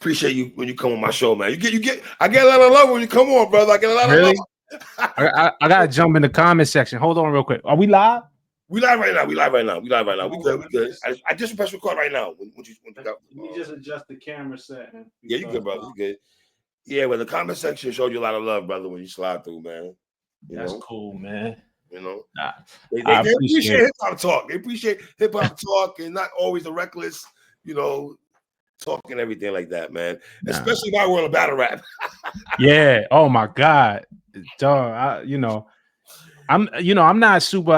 Appreciate you when you come on my show, man. I get a lot of love when you come on, brother. I get a lot of love. I gotta jump in the comment section. Hold on real quick. Are we live? We live right now. We good. I just press record right now. Let me just adjust the camera setting. Yeah, you good, brother. You good. Yeah, well, the comment section showed you a lot of love, brother, when you slide through, man. That's cool, man. You know, nah, they appreciate hip hop talk. They appreciate hip hop talk and not always the reckless, talk and everything like that, man. Especially my world of battle rap. Yeah. Oh my God. Dog. I'm not super.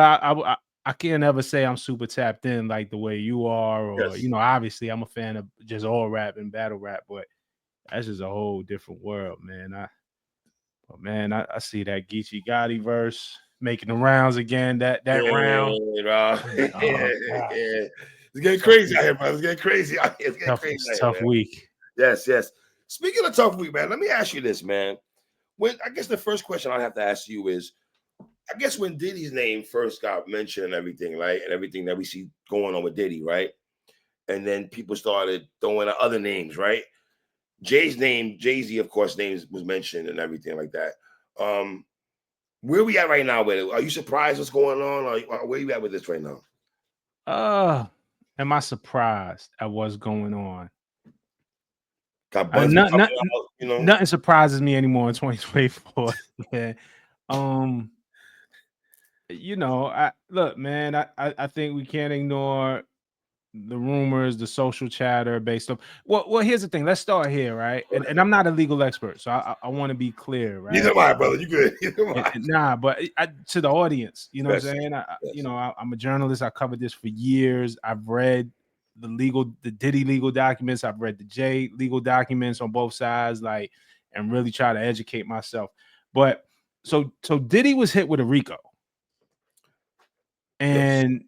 I can't ever say I'm super tapped in like the way you are, or obviously I'm a fan of just all rap and battle rap, but that's just a whole different world, man. I see that Geechee Gotti verse making the rounds again. That round. It's getting crazy out here, bro. It's getting crazy out here. It's getting crazy. Tough week. Yes. Speaking of tough week, man, let me ask you this, man. I guess the first question I have to ask you is, I guess when Diddy's name first got mentioned and everything, right? And everything that we see going on with Diddy, right? And then people started throwing out other names, right? Jay's name, Jay-Z, of course, names was mentioned and everything like that. Where we at right now with it? Are you surprised what's going on? Or where you at with this right now? Am I surprised at what's going on? Nothing surprises me anymore in 2024. Yeah. Look, man, I think we can't ignore the rumors, the social chatter based on. Well, here's the thing. Let's start here, right? And I'm not a legal expert, so I want to be clear, right? Neither am I, brother. You good? But to the audience, you know what I'm saying? I'm a journalist. I covered this for years. I've read the Diddy legal documents. I've read the Jay legal documents on both sides, and really try to educate myself. But so Diddy was hit with a RICO. And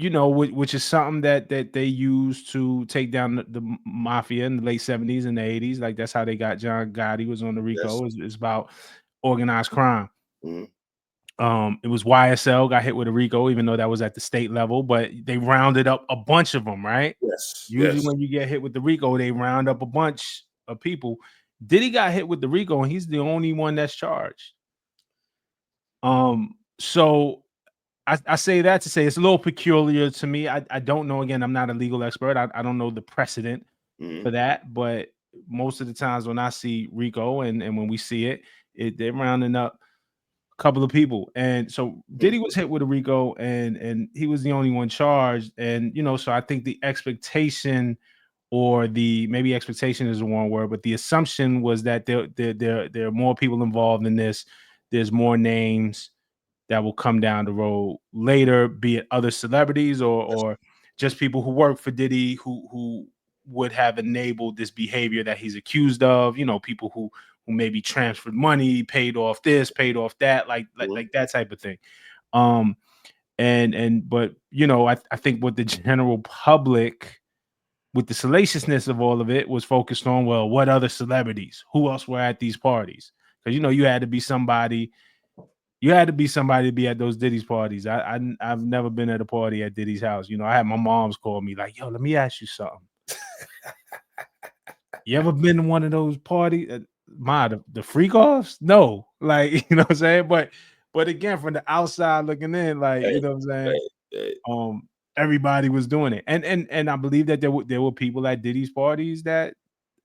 which is something that they used to take down the mafia in the late 70s and the 80s. Like that's how they got John Gotti was on the RICO. It's about organized crime. Mm-hmm. It was YSL got hit with a RICO, even though that was at the state level, but they rounded up a bunch of them, right? Usually when you get hit with the RICO, they round up a bunch of people. Diddy got hit with the RICO, and he's the only one that's charged. So I say that to say it's a little peculiar to me. I don't know. Again, I'm not a legal expert. I don't know the precedent for that. But most of the times when I see RICO and when we see it, they're rounding up a couple of people. And so Diddy was hit with a RICO, and he was the only one charged. And so I think the expectation, or maybe expectation is the wrong word, but the assumption was that there are more people involved in this. There's more names that will come down the road later, be it other celebrities or just people who work for Diddy who would have enabled this behavior that he's accused of. People who maybe transferred money, paid off this, paid off that, like that type of thing. But I think what the general public, with the salaciousness of all of it, was focused on, well, what other celebrities? Who else were at these parties? Because you had to be somebody. You had to be somebody to be at those Diddy's parties. I've never been at a party at Diddy's house. I had my mom's call me like, yo, let me ask you something. You ever been to one of those parties? The freak offs? No. Like, you know what I'm saying? But again, from the outside looking in, like, you know what I'm saying? Everybody was doing it. And I believe that there were people at Diddy's parties that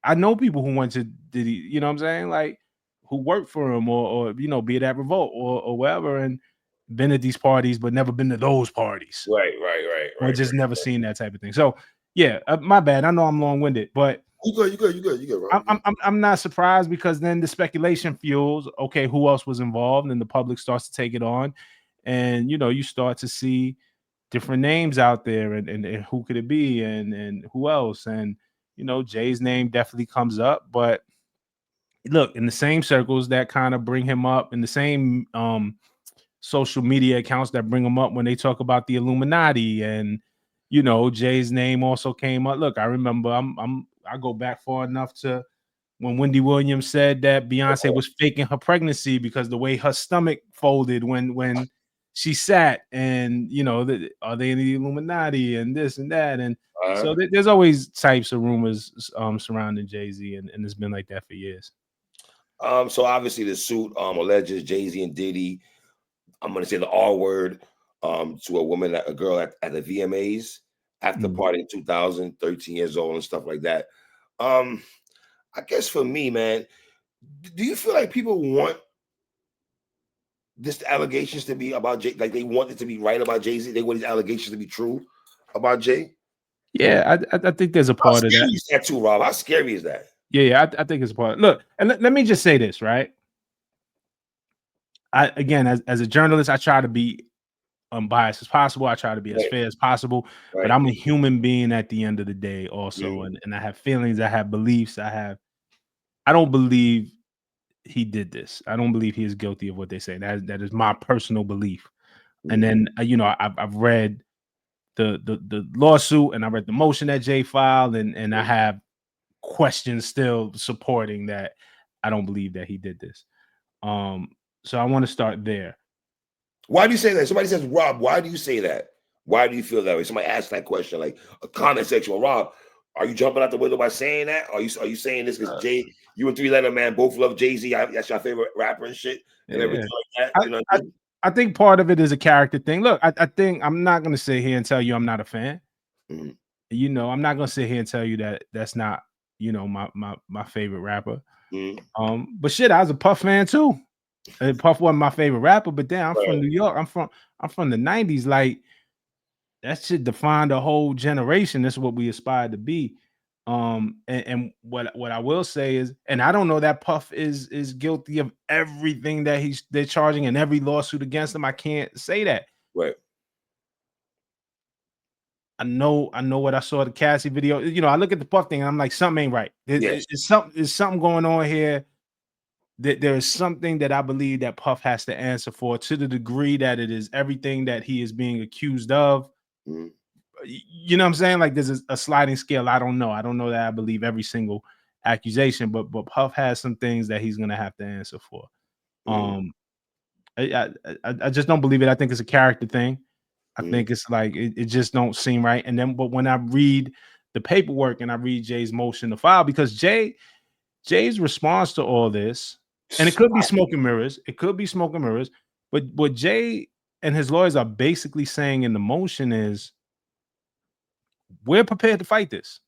I know people who went to Diddy, you know what I'm saying? Like, who worked for him or be it at Revolt or wherever, and been at these parties but never been to those parties. Right. Or just never seen that type of thing. So yeah, my bad. I know I'm long-winded, but you good. Right? I'm not surprised, because then the speculation fuels, okay, who else was involved, and the public starts to take it on, and you start to see different names out there, and who could it be, and who else, and Jay's name definitely comes up, but look, in the same circles that kind of bring him up, in the same social media accounts that bring him up when they talk about the Illuminati, and Jay's name also came up. Look, I remember I go back far enough to when Wendy Williams said that Beyonce was faking her pregnancy because the way her stomach folded when she sat, and are they in the Illuminati and this and that, and there's always types of rumors surrounding Jay-Z, and it's been like that for years. So obviously the suit alleges Jay-Z and Diddy, I'm gonna say the R word, to a woman, a girl at the VMAs after party in 2000, 13 years old and stuff like that. I guess for me, man, do you feel like people want this allegations to be about Jay? Like they want it to be right about Jay-Z? They want these allegations to be true about Jay? Yeah, I think there's a part of that. How scary is that too, Rob? How scary is that? Yeah, I think it's a part. Look, and let me just say this, right? Again, as a journalist, I try to be unbiased as possible. I try to be as fair as possible, but I'm a human being at the end of the day also. And I have feelings, I have beliefs, I don't believe he did this. I don't believe he is guilty of what they say. That is my personal belief. And then I've read the lawsuit, and I read the motion that Jay filed, and I have questions still supporting that. I don't believe that he did this. So I want to start there. Why do you say that? Somebody says, Rob, why do you say that? Why do you feel that way? Somebody asked that question, like a comment section. Well, Rob, are you jumping out the window by saying that? Are you saying this because Jay, you and 3 Letter Man both love Jay-Z? That's your favorite rapper and shit and everything like that. You know what I mean? I think part of it is a character thing. Look, I think I'm not gonna sit here and tell you I'm not a fan. You know, I'm not gonna sit here and tell you that that's not, my favorite rapper. But shit, I was a Puff fan too. And Puff wasn't my favorite rapper, but then I'm from New York. I'm from the 90s. Like that shit defined a whole generation. That's what we aspire to be. And what I will say is, and I don't know that Puff is guilty of everything that they're charging and every lawsuit against him. I can't say that. Right. I know what I saw the Cassie video. I look at the Puff thing and I'm like, something ain't right. There's something going on here. There is something that I believe that Puff has to answer for, to the degree that it is everything that he is being accused of. You know what I'm saying? Like there's a sliding scale. I don't know that I believe every single accusation, but Puff has some things that he's gonna have to answer for. I just don't believe it. I think it's a character thing. I think it's like it just don't seem right. And then, but when I read the paperwork and I read Jay's motion to file, because Jay's response to all this, and it could be smoke and mirrors. It could be smoke and mirrors. But what Jay and his lawyers are basically saying in the motion is, we're prepared to fight this.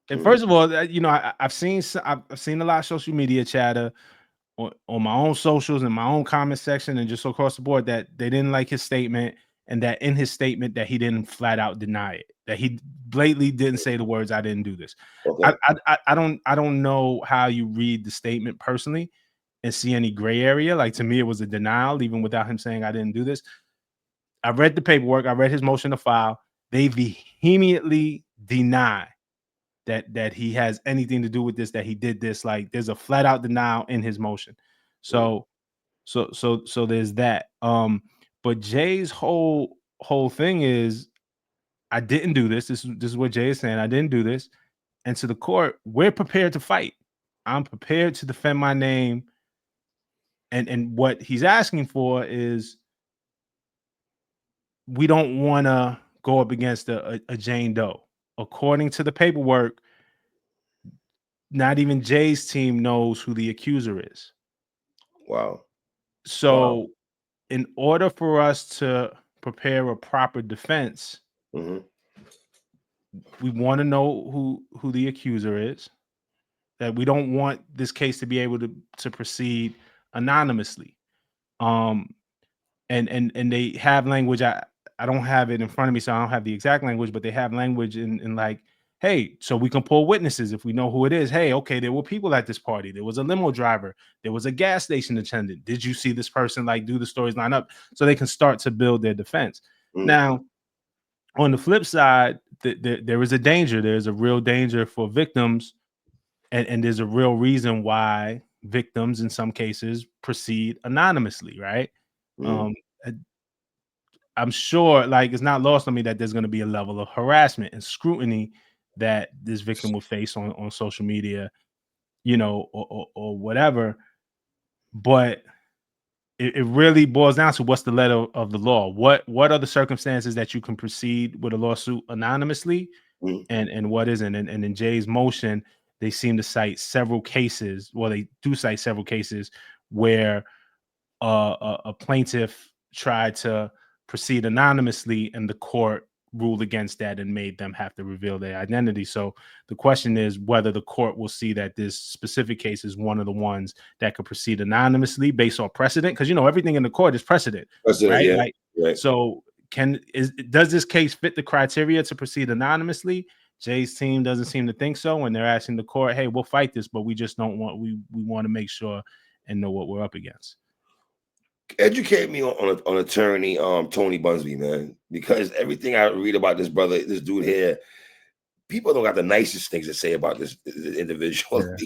And first of all, I've seen a lot of social media chatter on my own socials and my own comment section and just across the board that they didn't like his statement, and that in his statement that he didn't flat out deny it, that he blatantly didn't say the words, "I didn't do this." Okay. I don't know how you read the statement personally and see any gray area. Like to me, it was a denial, even without him saying, "I didn't do this." I read the paperwork. I read his motion to file. They vehemently deny that he has anything to do with this, that he did this. Like there's a flat out denial in his motion. So there's that. But Jay's whole thing is, I didn't do this. This is what Jay is saying. I didn't do this. And to the court, we're prepared to fight. I'm prepared to defend my name. And what he's asking for is, we don't want to go up against a Jane Doe. According to the paperwork, not even Jay's team knows who the accuser is. Wow. So in order for us to prepare a proper defense, we want to know who the accuser is. That we don't want this case to be able to proceed anonymously. And they have language. I don't have it in front of me, so I don't have the exact language, but they have language in like, hey, so we can pull witnesses if we know who it is. Hey, okay, there were people at this party. There was a limo driver. There was a gas station attendant. Did you see this person? Like, do the stories line up? So they can start to build their defense. Now, on the flip side, there is a danger. There's a real danger for victims, and there's a real reason why victims in some cases proceed anonymously, right? I'm sure, like, it's not lost on me that there's going to be a level of harassment and scrutiny that this victim will face on social media, or whatever. But it really boils down to what's the letter of the law. What are the circumstances that you can proceed with a lawsuit anonymously, Mhm. and what isn't? And in Jay's motion, they seem to cite several cases. Well, they do cite several cases where a plaintiff tried to proceed anonymously, and the court ruled against that and made them have to reveal their identity. So the question is whether the court will see that this specific case is one of the ones that could proceed anonymously based on precedent, because everything in the court is precedent, President, right? yeah, Like, right. so does this case fit the criteria to proceed anonymously? Jay's team doesn't seem to think so, and they're asking the court, "Hey, we'll fight this, but we just don't want we want to make sure and know what we're up against." Educate me on attorney Tony Busby, man, because everything I read about this brother, this dude here, people don't got the nicest things to say about this individual. Yeah. I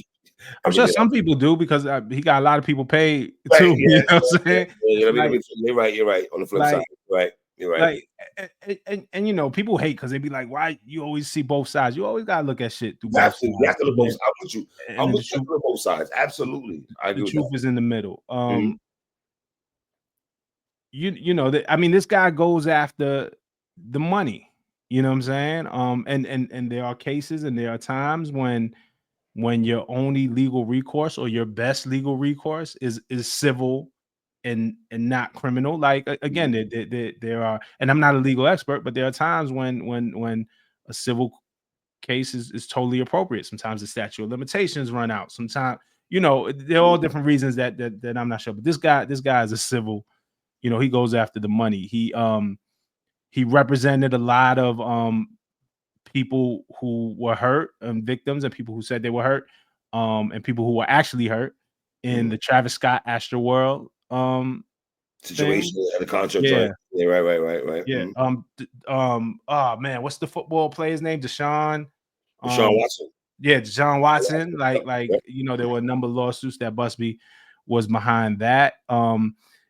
I'm mean, sure some people do, because he got a lot of people paid right? too. You Yes, know right, what I'm yeah, saying? yeah, Like, you're right. You're right. On the flip side, like, right? You're right. like, and people hate because they be like, "Why you always see both sides?" You always gotta look at shit through You have both to. You sides, have to look both. I'm with you. I'm and with you on both sides. Absolutely, I the agree with truth that. is in the middle. Mhm. I mean, this guy goes after the money. You know what I'm saying? And there are cases and there are times when your only legal recourse, or your best legal recourse, is civil and not criminal. Like, again, there are, and I'm not a legal expert, but there are times when a civil case is totally appropriate. Sometimes the statute of limitations run out. Sometimes, there are all different reasons that I'm not sure. But this guy is a civil. He goes after the money. He represented a lot of people who were hurt, victims, and people who said they were hurt, and people who were actually hurt in Mhm. the Travis Scott Astroworld Situation thing. at the concert Yeah, joint. Yeah, right. yeah. Oh man, what's the football player's name? Deshaun. Deshaun Um, Watson. yeah, John Watson. Yep, yep. There were a number of lawsuits that Busby was behind that.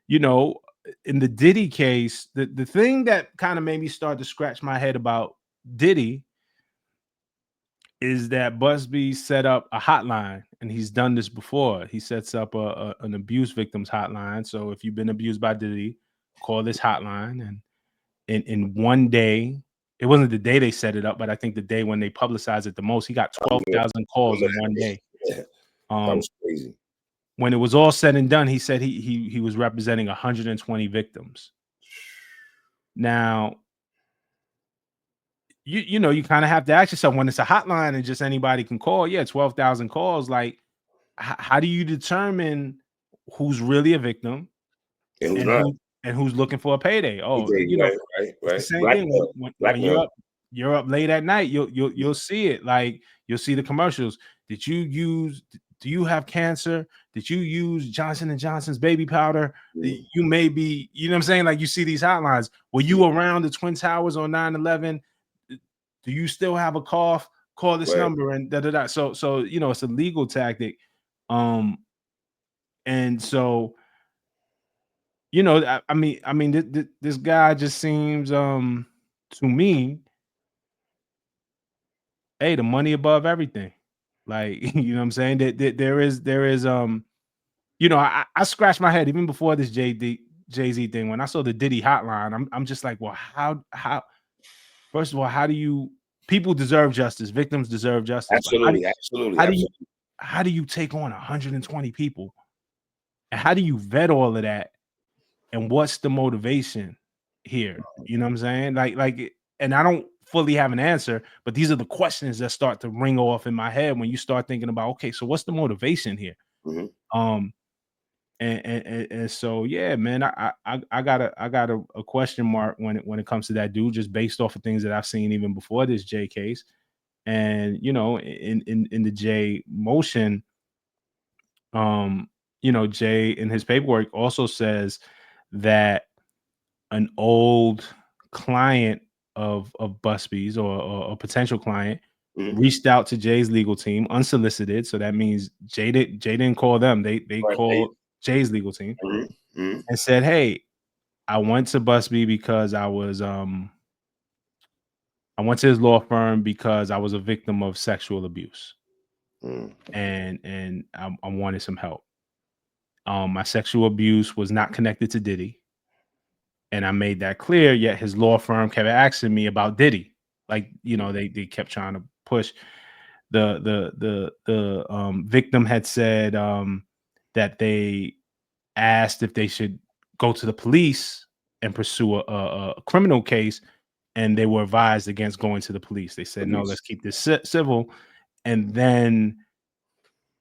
You know, in the Diddy case, the thing that kind of made me start to scratch my head about Diddy is that Busby set up a hotline, and he's done this before. He sets up an abuse victims hotline. So if you've been abused by Diddy, call this hotline, and in one day, it wasn't the day they set it up, but I think the day when they publicized it the most, he got I remember 12,000 calls remember in one day. that. Yeah, that Um, was crazy. when it was all said and done, he said he was representing 120 victims. Now, you kind of have to ask yourself, when it's a hotline and just anybody can call, yeah, 12,000 calls, like, how do you determine who's really a victim And who's and not? who's looking for a payday? Oh, it's the Right. same thing Blackmail. when Blackmail. you're up late at night. You'll see it. Like, you'll see the commercials. Do you have cancer? Did you use Johnson and Johnson's baby powder? Mhm. You may be, you know what I'm saying? Like, you see these hotlines. Were you around the Twin Towers on 9/11? Do you still have a cough? Call this Right. number and da da da. So it's a legal tactic. Um, and so I mean, this guy just seems, to me, hey, the money above everything. Like, you know what I'm saying? There is, I scratched my head even before this Jay-Z thing. When I saw the Diddy hotline, I'm just like, well, how first of all, how do you people deserve justice, victims deserve justice, but Absolutely. Absolutely. how do you Absolutely. how do you take on 120 people? And how do you vet all of that? And what's the motivation here? You know what I'm saying? And I don't fully have an answer, but these are the questions that start to ring off in my head when you start thinking about, okay, so what's the motivation here? Mhm. Um, and so yeah, man, I got a question mark when it comes to that dude, just based off of things that I've seen even before this Jay case. And in the Jay motion, Jay in his paperwork also says that an old client of Busby's, or a potential client, Mhm. reached out to Jay's legal team unsolicited. So that means Jay didn't call them. They Right. Hey. called Jay's legal team Mhm. Mhm. and said, "Hey, I went to Busby because I went to his law firm because I was a victim of sexual abuse, Mhm. and I wanted some help." My sexual abuse was not connected to Diddy. And I made that clear, yet his law firm kept asking me about Diddy. Like, they kept trying to push. The victim had said that they asked if they should go to the police and pursue a criminal case, and they were advised against going to the police. They said, no, let's keep this civil. And then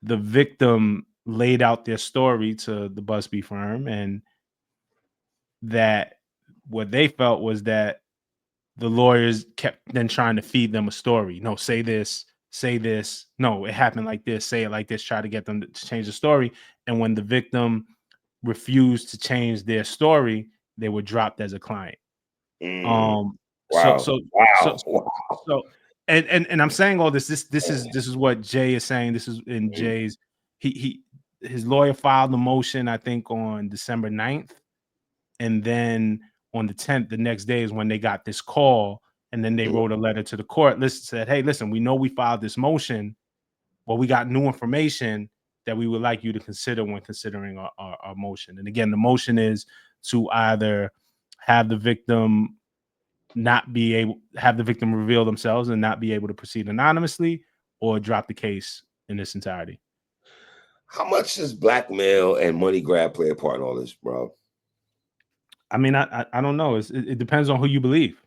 the victim laid out their story to the Busby firm, and that what they felt was that the lawyers kept then trying to feed them a story. No, say this, say this. No, it happened like this, say it like this, try to get them to change the story. And when the victim refused to change their story, they were dropped as a client. Wow. So Wow. so and I'm saying all this. This is what Jay is saying. This is in Jay's. His lawyer filed the motion, I think, on December 9th. And then on the 10th, the next day is when they got this call. And then they wrote a letter to the court. Said, hey, listen, we know we filed this motion, but we got new information that we would like you to consider when considering our motion. And again, the motion is to either have the victim reveal themselves and not be able to proceed anonymously, or drop the case in its entirety. How much does blackmail and money grab play a part in all this, bro? I mean, I don't know. It depends on who you believe.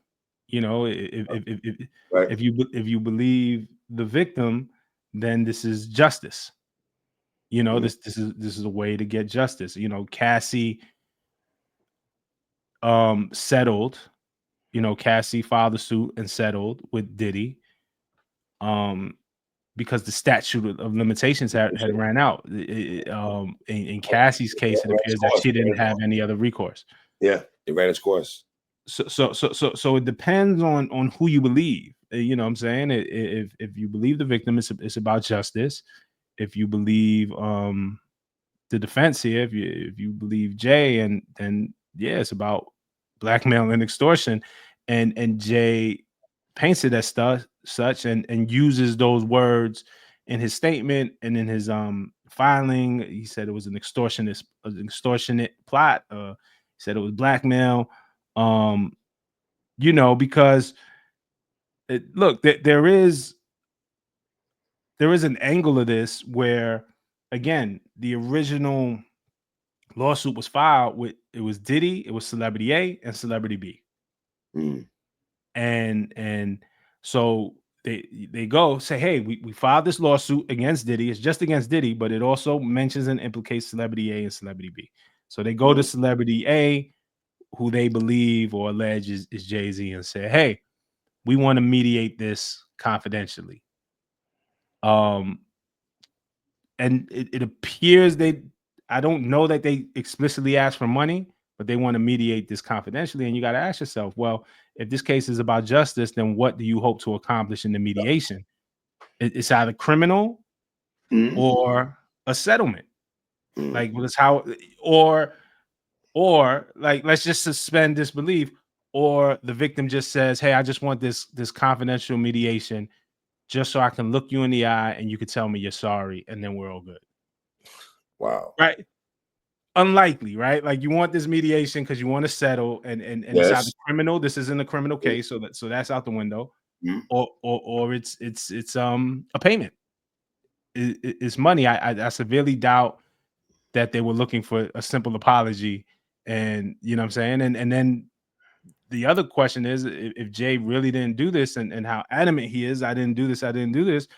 If you believe the victim, then this is justice. This is a way to get justice. Cassie settled. Cassie filed a suit and settled with Diddy. Because the statute of limitations had ran out. In Cassie's case, it appears that she didn't have any other recourse. Yeah, it ran its course. So it depends on who you believe. You know what I'm saying? If you believe the victim, it's about justice. If you believe the defense here, if you believe Jay, and then yeah, it's about blackmail and extortion. And Jay paints it as such and uses those words in his statement and in his filing. He said it was an extortionate plot. He said it was blackmail. Because look, there is an angle of this where, again, the original lawsuit was filed with, it was Diddy, it was Celebrity A and Celebrity B. And so they go say, hey, we filed this lawsuit against Diddy. It's just against Diddy, but it also mentions and implicates Celebrity A and Celebrity B. So they go to Celebrity A, who they believe or allege is Jay-Z, and say, hey, we want to mediate this confidentially. And it appears I don't know that they explicitly asked for money, but they want to mediate this confidentially. And you got to ask yourself, well, if this case is about justice, then what do you hope to accomplish in the mediation? It's either criminal or a settlement. Like, because or like, let's just suspend disbelief, or the victim just says, hey, I just want this confidential mediation just so I can look you in the eye and you can tell me you're sorry, and then we're all good. Wow. Right. Unlikely, right? Like, you want this mediation because you want to settle, and it's either criminal. This isn't a criminal case, so that's out the window. Or it's a payment. It's money. I severely doubt that they were looking for a simple apology. And you know what I'm saying? And then the other question is, if Jay really didn't do this, and how adamant he is, I didn't do this,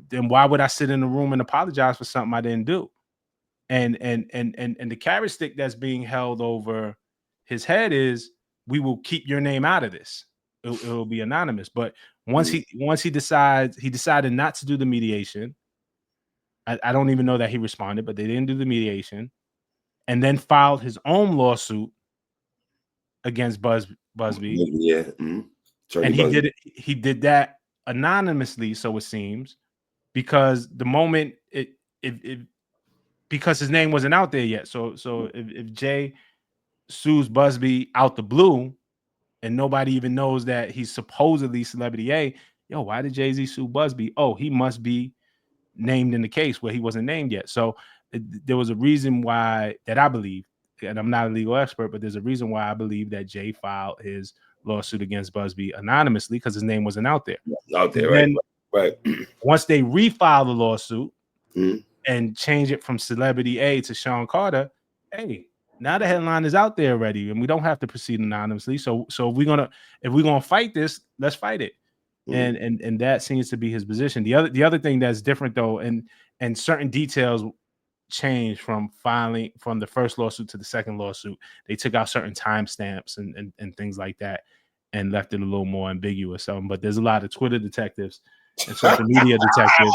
then why would I sit in the room and apologize for something I didn't do? And the carrot stick that's being held over his head is, we will keep your name out of this. It'll be anonymous. But once he decided not to do the mediation. I don't even know that he responded, but they didn't do the mediation, and then filed his own lawsuit against Busby. Yeah. And he did that anonymously, so it seems, because the moment because his name wasn't out there yet. So if Jay sues Busby out the blue and nobody even knows that he's supposedly Celebrity A, why did Jay-Z sue Busby? Oh, he must be named in the case where he wasn't named yet. So there was a reason why that I believe, and I'm not a legal expert, but there's a reason why I believe that Jay filed his lawsuit against Busby anonymously because his name wasn't out there. Out there, Then, right. Once they refile the lawsuit Mm-hmm. and change it from Celebrity A to Sean Carter, hey, now the headline is out there already, and we don't have to proceed anonymously. So if we're gonna fight this, let's fight it. Mm-hmm. And that seems to be his position. The other thing that's different though, and certain details change from filing from the first lawsuit to the second lawsuit. They took out certain timestamps and things like that and left it a little more ambiguous. But there's a lot of Twitter detectives and social media detectives.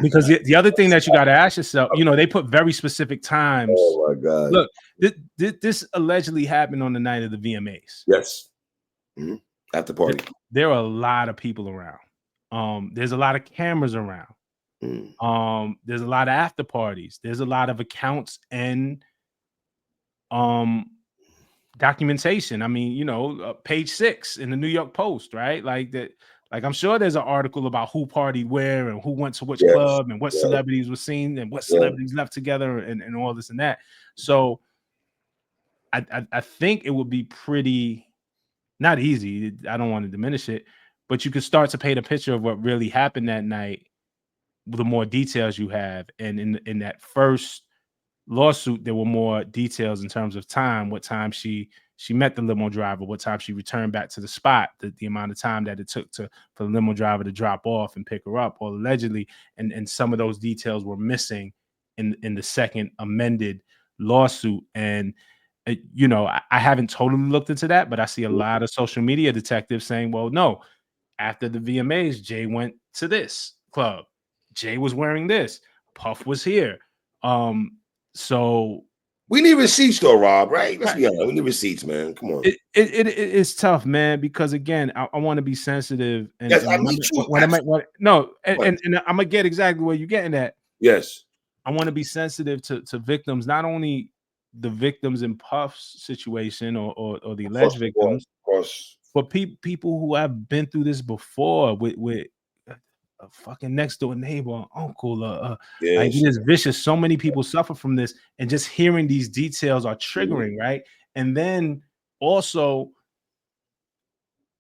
Because the other thing that you got to ask yourself, they put very specific times. Oh my God! Look, this allegedly happened on the night of the VMAs. Yes, at the party. There are a lot of people around. There's a lot of cameras around. There's a lot of after parties. There's a lot of accounts and documentation. I mean, page 6 in the New York Post, right? Like that. Like I'm sure there's an article about who partied where and who went to which club and what celebrities were seen and what celebrities left together and all this and that. So I think it would be pretty not easy. I don't want to diminish it, but you could start to paint a picture of what really happened that night. The more details you have, and in that first lawsuit, there were more details in terms of time, what time she met the limo driver, what time she returned back to the spot, the amount of time that it took for the limo driver to drop off and pick her up, or allegedly, and some of those details were missing in the second amended lawsuit. And I haven't totally looked into that, but I see a lot of social media detectives saying, well, no, after the VMAs, Jay went to this club. Jay was wearing this. Puff was here. So we need receipts though, Rob, right? Let's be honest. We need receipts, man. Come on. It's tough, man, because again, I want to be sensitive. And, yes, and I mean, and I'm gonna get exactly where you're getting at. Yes. I want to be sensitive to victims, not only the victims in Puff's situation or the alleged victims, but people who have been through this before with a fucking next door neighbor, or uncle, like it is vicious. So many people suffer from this, and just hearing these details are triggering, right? And then also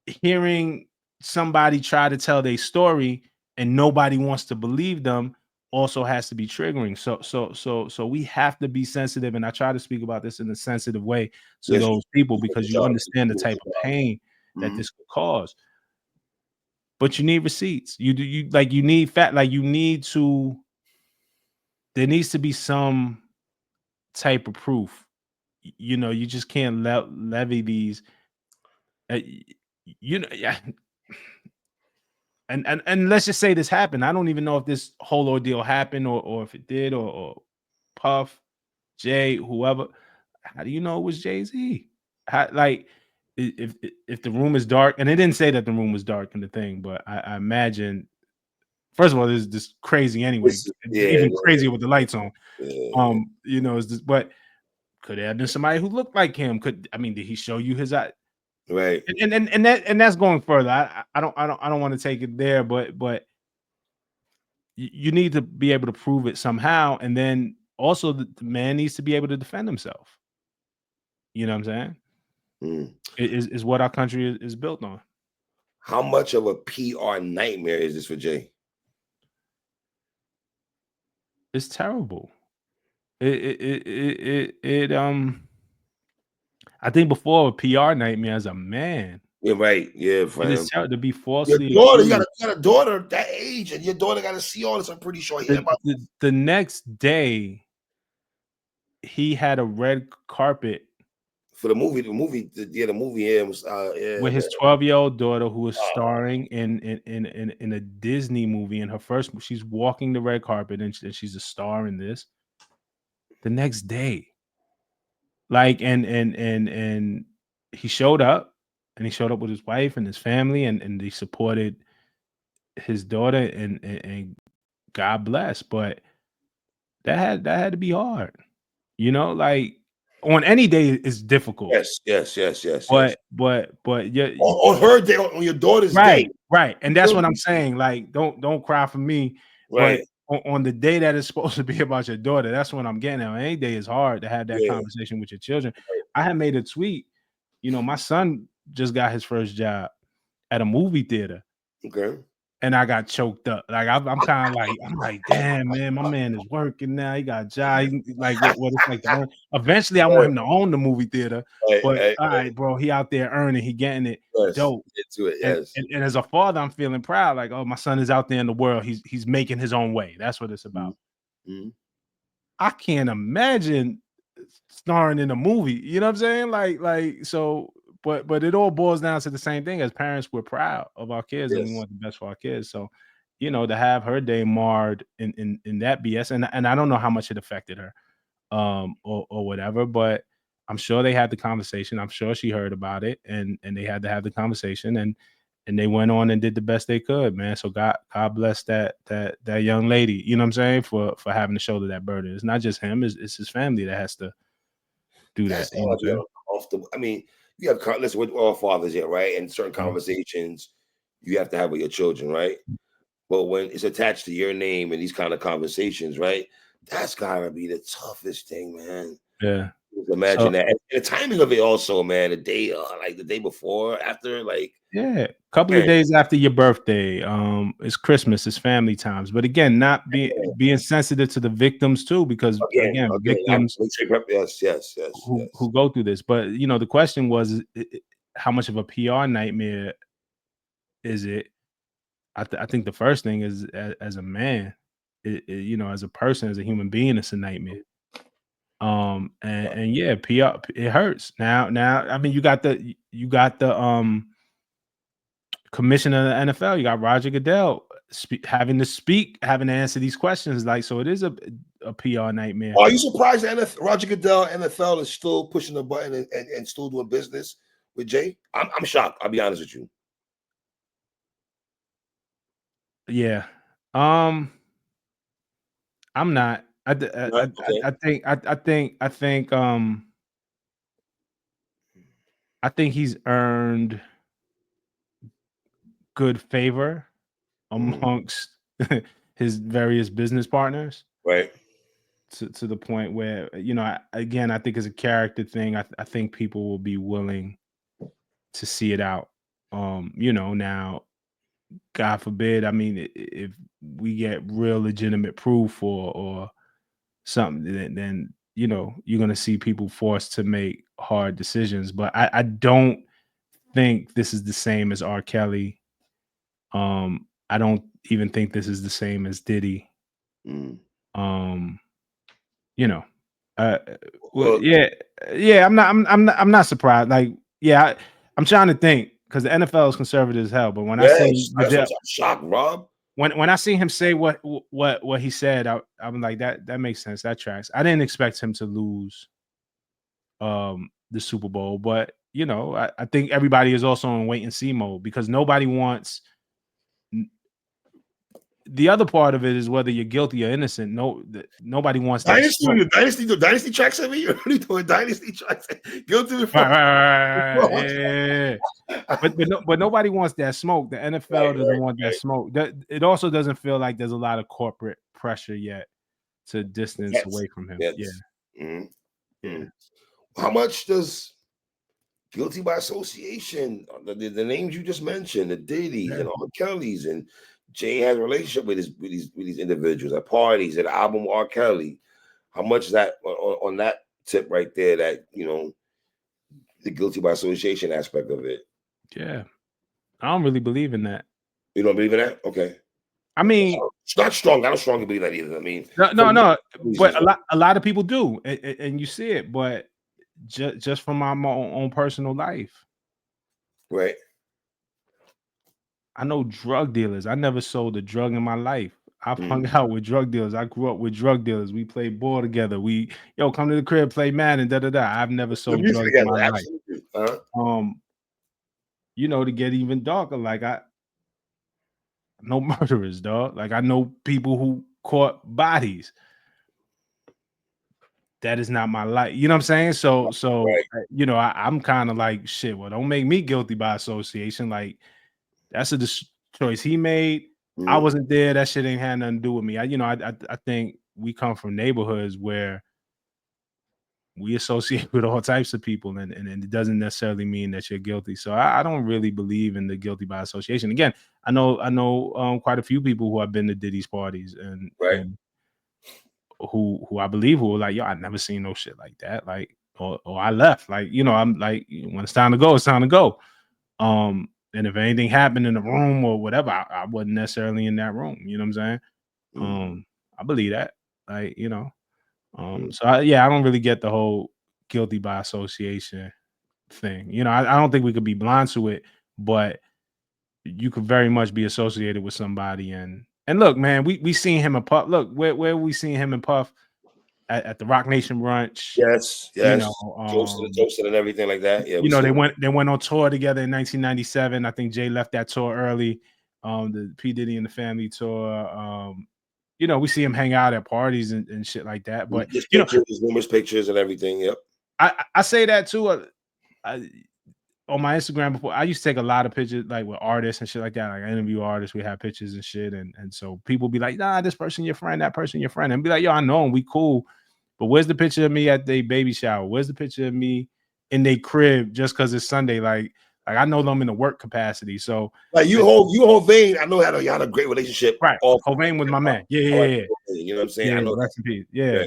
hearing somebody try to tell their story and nobody wants to believe them also has to be triggering. So we have to be sensitive, and I try to speak about this in a sensitive way to those people, because you understand the type of pain that this could cause. But you need receipts. You need fact. Like there needs to be some type of proof. You just can't levy these. Yeah. And let's just say this happened. I don't even know if this whole ordeal happened or if it did, or Puff, Jay, whoever. How do you know it was Jay-Z? If the room is dark, and they didn't say that the room was dark in the thing, but I imagine, first of all, this is just crazy anyway. Even crazier with the lights on. It's just, but could it have been somebody who looked like him? Did he show you his eye? Right. And that's going further. I don't want to take it there, but you need to be able to prove it somehow, and then also the man needs to be able to defend himself. You know what I'm saying? Is what our country is built on. How much of a PR nightmare is this for Jay? It's terrible. I think before a PR nightmare as a man. Yeah, right. Yeah, it is terrible to be falsely. Your daughter, you got a daughter that age, and your daughter got to see all this. I'm pretty sure. The next day, he had a red carpet for the movie. The movie was with his 12-year-old daughter, who was starring in a Disney movie. In her first, she's walking the red carpet, and she's a star in this. The next day, and he showed up, and he showed up with his wife and his family, and they supported his daughter, and God bless. But that had to be hard, like on any day is difficult. Yes. But yeah, on her day, on your daughter's day, right. And that's what I'm saying. Like, don't cry for me. Right. on the day that it's supposed to be about your daughter, that's when I'm getting it. On any day is hard to have that Yeah. conversation with your children. I had made a tweet. You know, my son just got his first job at a movie theater. Okay. And I got choked up. Like I'm kind of like, I'm like, damn, man, my man is working now. He got a job. Like what it's like to earn. Eventually, I want him to own the movie theater. But all right, bro, he out there earning, he getting it dope. Into it, And, yes. and as a father, I'm feeling proud. Like, oh, my son is out there in the world. He's making his own way. That's what it's about. Mm-hmm. I can't imagine starring in a movie. You know what I'm saying? Like so. But it all boils down to the same thing. As parents, we're proud of our kids and we want the best for our kids. So, you know, to have her day marred in that BS, and I don't know how much it affected her, or whatever, but I'm sure they had the conversation. I'm sure she heard about it, and they had to have the conversation, and they went on and did the best they could, man. So God bless that young lady. You know what I'm saying, for having to shoulder that burden. It's not just him; it's his family that has to do that. You know what I'm saying? Uncomfortable. I mean, you have listen with all fathers here, right? And certain conversations you have to have with your children, right? But when it's attached to your name and these kind of conversations, right? That's gotta be the toughest thing, man. Yeah. Imagine that. And the timing of it also, man. The day, like the day before, after, like a couple of days after your birthday. It's Christmas, it's family times. But again, not being sensitive to the victims too, because again victims who go through this. But you know, the question was, how much of a PR nightmare is it? I think the first thing is, as a man, you know, as a person, as a human being, it's a nightmare. And yeah, PR, it hurts. Now, I mean, you got the commissioner of the NFL, you got Roger Goodell having to answer these questions. Like, so it is a PR nightmare. Are you surprised that Roger Goodell, NFL, is still pushing the button and still doing business with Jay? I'm shocked. I'll be honest with you. Yeah. I'm not. I think he's earned good favor amongst his various business partners. Right. To the point where, you know, I think it's a character thing. I think people will be willing to see it out. You know, now, God forbid, I mean, if we get real legitimate proof or something, then you know, you're gonna see people forced to make hard decisions. But I don't think this is the same as R. Kelly. I don't even think this is the same as Diddy. You know, well, yeah. I'm not surprised. Like, yeah, I'm trying to think, because the NFL is conservative as hell. But when I see I'm shocked, Rob. When I see him say what he said, I'm like, that makes sense. That tracks. I didn't expect him to lose the Super Bowl, but you know, I think everybody is also in wait and see mode, because nobody wants. The other part of it is whether you're guilty or innocent. Nobody wants that. Dynasty tracks. I mean, you're really doing dynasty tracks. Guilty before. Yeah. But nobody wants that smoke. The NFL doesn't want that smoke. It also doesn't feel like there's a lot of corporate pressure yet to distance away from him. Yeah. How much does guilty by association, the names you just mentioned, the Diddy's and all the Kellys, and Jay has a relationship with these individuals at parties, at the album R. Kelly. How much is that on that tip right there, that, you know, the guilty by association aspect of it? Yeah. I don't really believe in that. You don't believe in that? Okay. I mean, it's not strong. I don't strongly believe that either. I mean, no. But a lot of people do, and you see it. But just from my own personal life, right? I know drug dealers. I never sold a drug in my life. I've hung out with drug dealers. I grew up with drug dealers. We played ball together. We come to the crib, play Madden, da da da. I've never sold drugs in my life. You know, to get even darker, like I know murderers, dog. Like, I know people who caught bodies. That is not my life. You know what I'm saying? So you know, I'm kind of like, shit, well, don't make me guilty by association. Like, that's a choice he made. I wasn't there. That shit ain't had nothing to do with me. I think we come from neighborhoods where we associate with all types of people, and it doesn't necessarily mean that you're guilty. So I don't really believe in the guilty by association. Again, I know quite a few people who have been to Diddy's parties Right. and who I believe who were like, yo, I never seen no shit like that. Like, or I left. Like, I'm like, when it's time to go, it's time to go. And if anything happened in the room or whatever, I wasn't necessarily in that room. You know what I'm saying? I believe that. Like, so I don't really get the whole guilty by association thing. I don't think we could be blind to it, but you could very much be associated with somebody. And look, man, we seen him in Puff. Look, where we seen him in Puff at the Rock Nation brunch. Yes. Toasted and everything like that. Yeah, they went on tour together in 1997. I think Jay left that tour early. The P Diddy and the Family tour. We see him hang out at parties and shit like that. But numerous pictures and everything. Yep. I say that too. On my Instagram before, I used to take a lot of pictures like with artists and shit like that. Like I interview artists, we have pictures and shit, and so people be like, nah, this person your friend, that person your friend, and be like, yo, I know him, we cool. But where's the picture of me at the baby shower? Where's the picture of me in their crib just because it's Sunday? Like I know them in a work capacity. So like you Hovain, I know you had a great relationship. Right. Hovain was my man. Yeah. You know what I'm saying? Yeah, I know rest in peace. Yeah.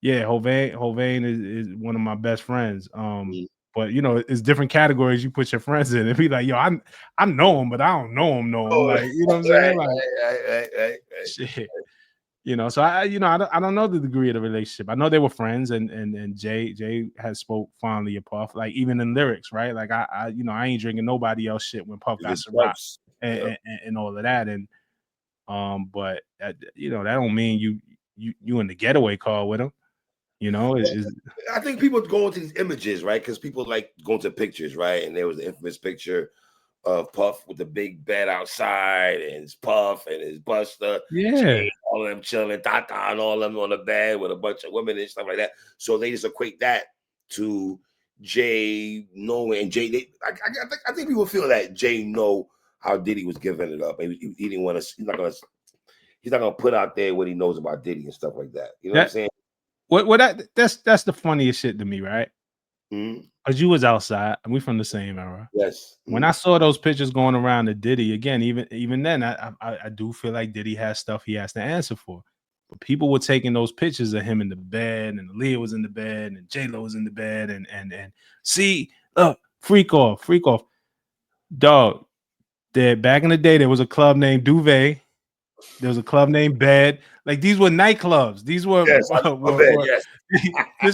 Yeah, Hovain is one of my best friends. But it's different categories you put your friends in. And be like, yo, I know him, but I don't know him. Like, you know what I'm saying? Right. Shit. So I don't know the degree of the relationship. I know they were friends, and Jay has spoke fondly of Puff, like even in lyrics, right? Like I ain't drinking nobody else shit when Puff got Ciroc and all of that. And but that don't mean you in the getaway car with him. I think people go into these images, right? Because people like going to pictures, right? And there was the infamous picture of Puff with the big bed outside, and his Puff and his Buster, Jay, all of them chilling, Tata, and all of them on the bed with a bunch of women and stuff like that. So they just equate that to Jay knowing, and Jay. I think people feel that Jay know how Diddy was giving it up, and he didn't want to. He's not gonna put out there what he knows about Diddy and stuff like that. You know what I'm saying? That's the funniest shit to me, right? Because you was outside and we from the same era. Yes. When I saw those pictures going around to Diddy, again, even then, I do feel like Diddy has stuff he has to answer for. But people were taking those pictures of him in the bed, and Aaliyah was in the bed, and J-Lo was in the bed, and see, look, freak off. Dog, back in the day, there was a club named Duvet. There was a club named Bed. Like these were nightclubs. These were, this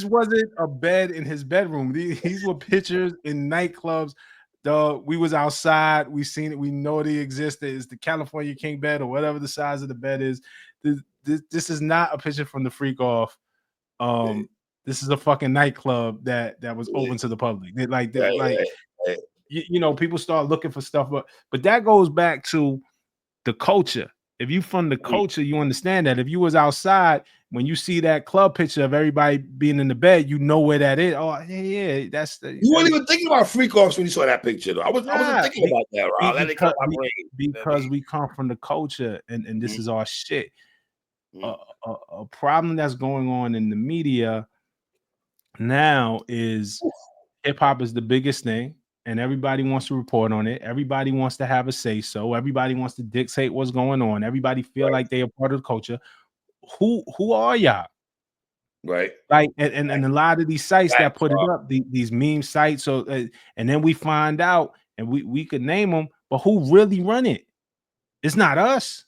wasn't a bed in his bedroom. These were pictures in nightclubs. Dog, we was outside. We seen it. We know they existed. It's the California King bed or whatever the size of the bed is. This is not a picture from the Freak Off. This is a fucking nightclub that was open to the public. People start looking for stuff, but that goes back to the culture. If you from the culture, you understand that. If you was outside, when you see that club picture of everybody being in the bed, you know where that is. Oh, yeah, that's the. You weren't even thinking about freak offs when you saw that picture, though. I wasn't thinking about that, Rob. Because we come from the culture, and this is our shit. A problem that's going on in the media now is hip hop is the biggest thing. And everybody wants to report on it. Everybody wants to have a say so. Everybody wants to dictate what's going on. Everybody feel like they are part of the culture. Who are y'all? Right. Like and a lot of these sites that put it up, these meme sites. So and then we find out, and we could name them, but who really run it? It's not us.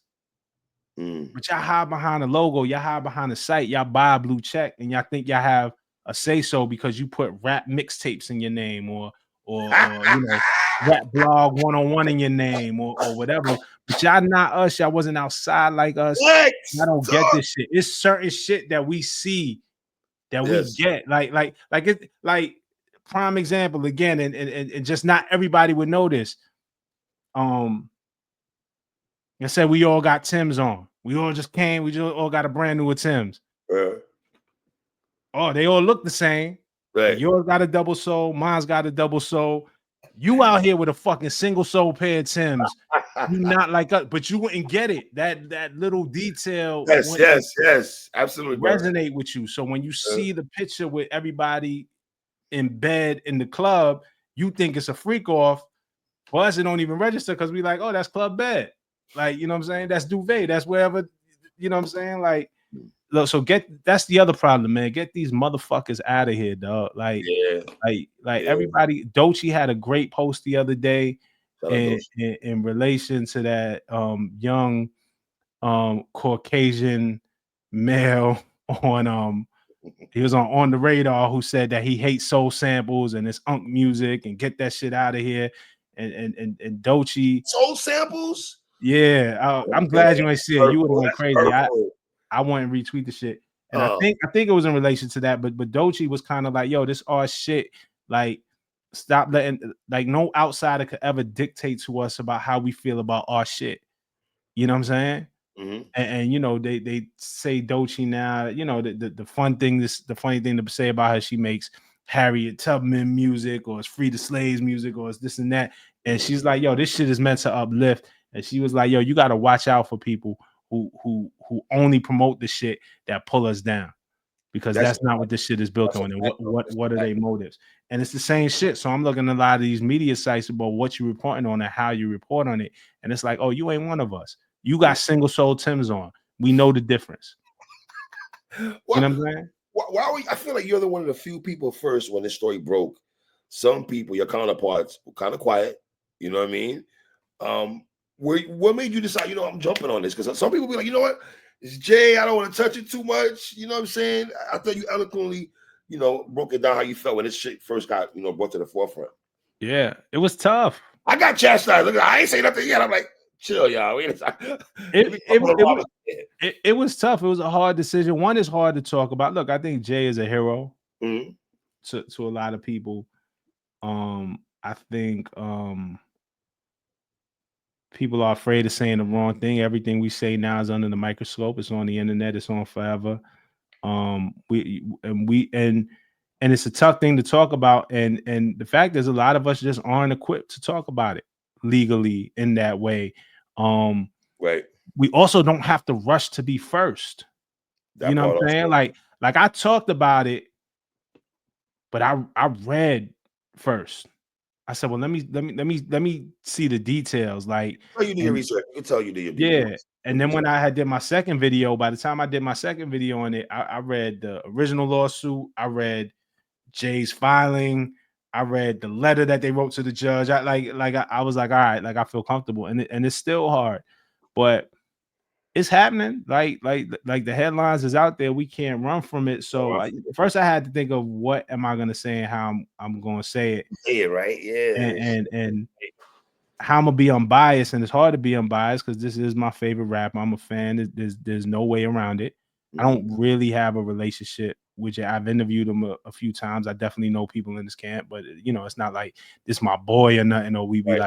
But y'all hide behind a logo. Y'all hide behind a site. Y'all buy a blue check, and y'all think y'all have a say so because you put rap mixtapes in your name or rap blog 101 in your name or whatever. But y'all not us. Y'all wasn't outside like us. I don't get this shit. It's certain shit that we see that we get. Like prime example again, and just not everybody would know this. I said we all got Tim's on. We all just came. We just all got a brand new Tim's. Oh, they all look the same. Right. Yours got a double sole. Mine's got a double sole. You out here with a fucking single sole pair of Timbs. You not like us, but you wouldn't get it. That little detail yes, absolutely, brother. resonate with you. So when you see the picture with everybody in bed in the club, you think it's a freak off. For us, it don't even register because we like, oh, that's club bed. Like, you know what I'm saying? That's duvet. That's wherever, you know what I'm saying? Like, look, so that's the other problem, man. Get these motherfuckers out of here, dog. Like, everybody. Doechii had a great post the other day in relation to that young Caucasian male on he was on the radar who said that he hates soul samples and it's unk music and get that shit out of here. And Doechii soul samples. Yeah, I'm glad you ain't see it. You would have went crazy. I wouldn't retweet the shit. And I think it was in relation to that, but Doechii was kind of like, yo, this our shit. Like, stop letting like no outsider could ever dictate to us about how we feel about our shit. You know what I'm saying? And you know, they say Doechii now, you know, the funny thing to say about her, she makes Harriet Tubman music, or it's Free the Slaves music, or it's this and that. And she's like, yo, this shit is meant to uplift. And she was like, yo, you got to watch out for people who only promote the shit that pull us down, because that's not what this shit is built on. And what are their motives? And it's the same shit. So I'm looking at a lot of these media sites about what you're reporting on and how you report on it. And it's like, oh, you ain't one of us. You got single soul Timbs on. We know the difference. You know what I'm saying? I feel like you're one of the few people first when this story broke. Some people, your counterparts, were kind of quiet. You know what I mean? What made you decide, you know, I'm jumping on this? Because some people be like, you know what? It's Jay. I don't want to touch it too much. You know what I'm saying? I thought you eloquently, you know, broke it down how you felt when this shit first got, you know, brought to the forefront. Yeah, it was tough. I got chastised. Look, I ain't say nothing yet. I'm like, chill, y'all. Wait a second. It was tough. It was a hard decision. One is hard to talk about. Look, I think Jay is a hero to a lot of people. I think people are afraid of saying the wrong thing. Everything we say now is under the microscope. It's on the internet. It's on forever. And it's a tough thing to talk about. And the fact is, a lot of us just aren't equipped to talk about it legally in that way. Right. We also don't have to rush to be first. You know what I'm saying? Like I talked about it, but I read first. I said, well, let me see the details. Like, you do your research. I can tell you do your yeah. And then when I did my second video, by the time I did my second video on it, I read the original lawsuit. I read Jay's filing. I read the letter that they wrote to the judge. I was like, all right, like I feel comfortable. And it's still hard, but it's happening. Like the headlines is out there. We can't run from it. So first I had to think of what am I going to say and how I'm going to say it. Yeah, right. Yeah. And how I'm gonna be unbiased, and it's hard to be unbiased because this is my favorite rapper. I'm a fan. There's no way around it. I don't really have a relationship with Jay. I've interviewed him a few times. I definitely know people in this camp, but you know, it's not like this my boy or nothing, or we be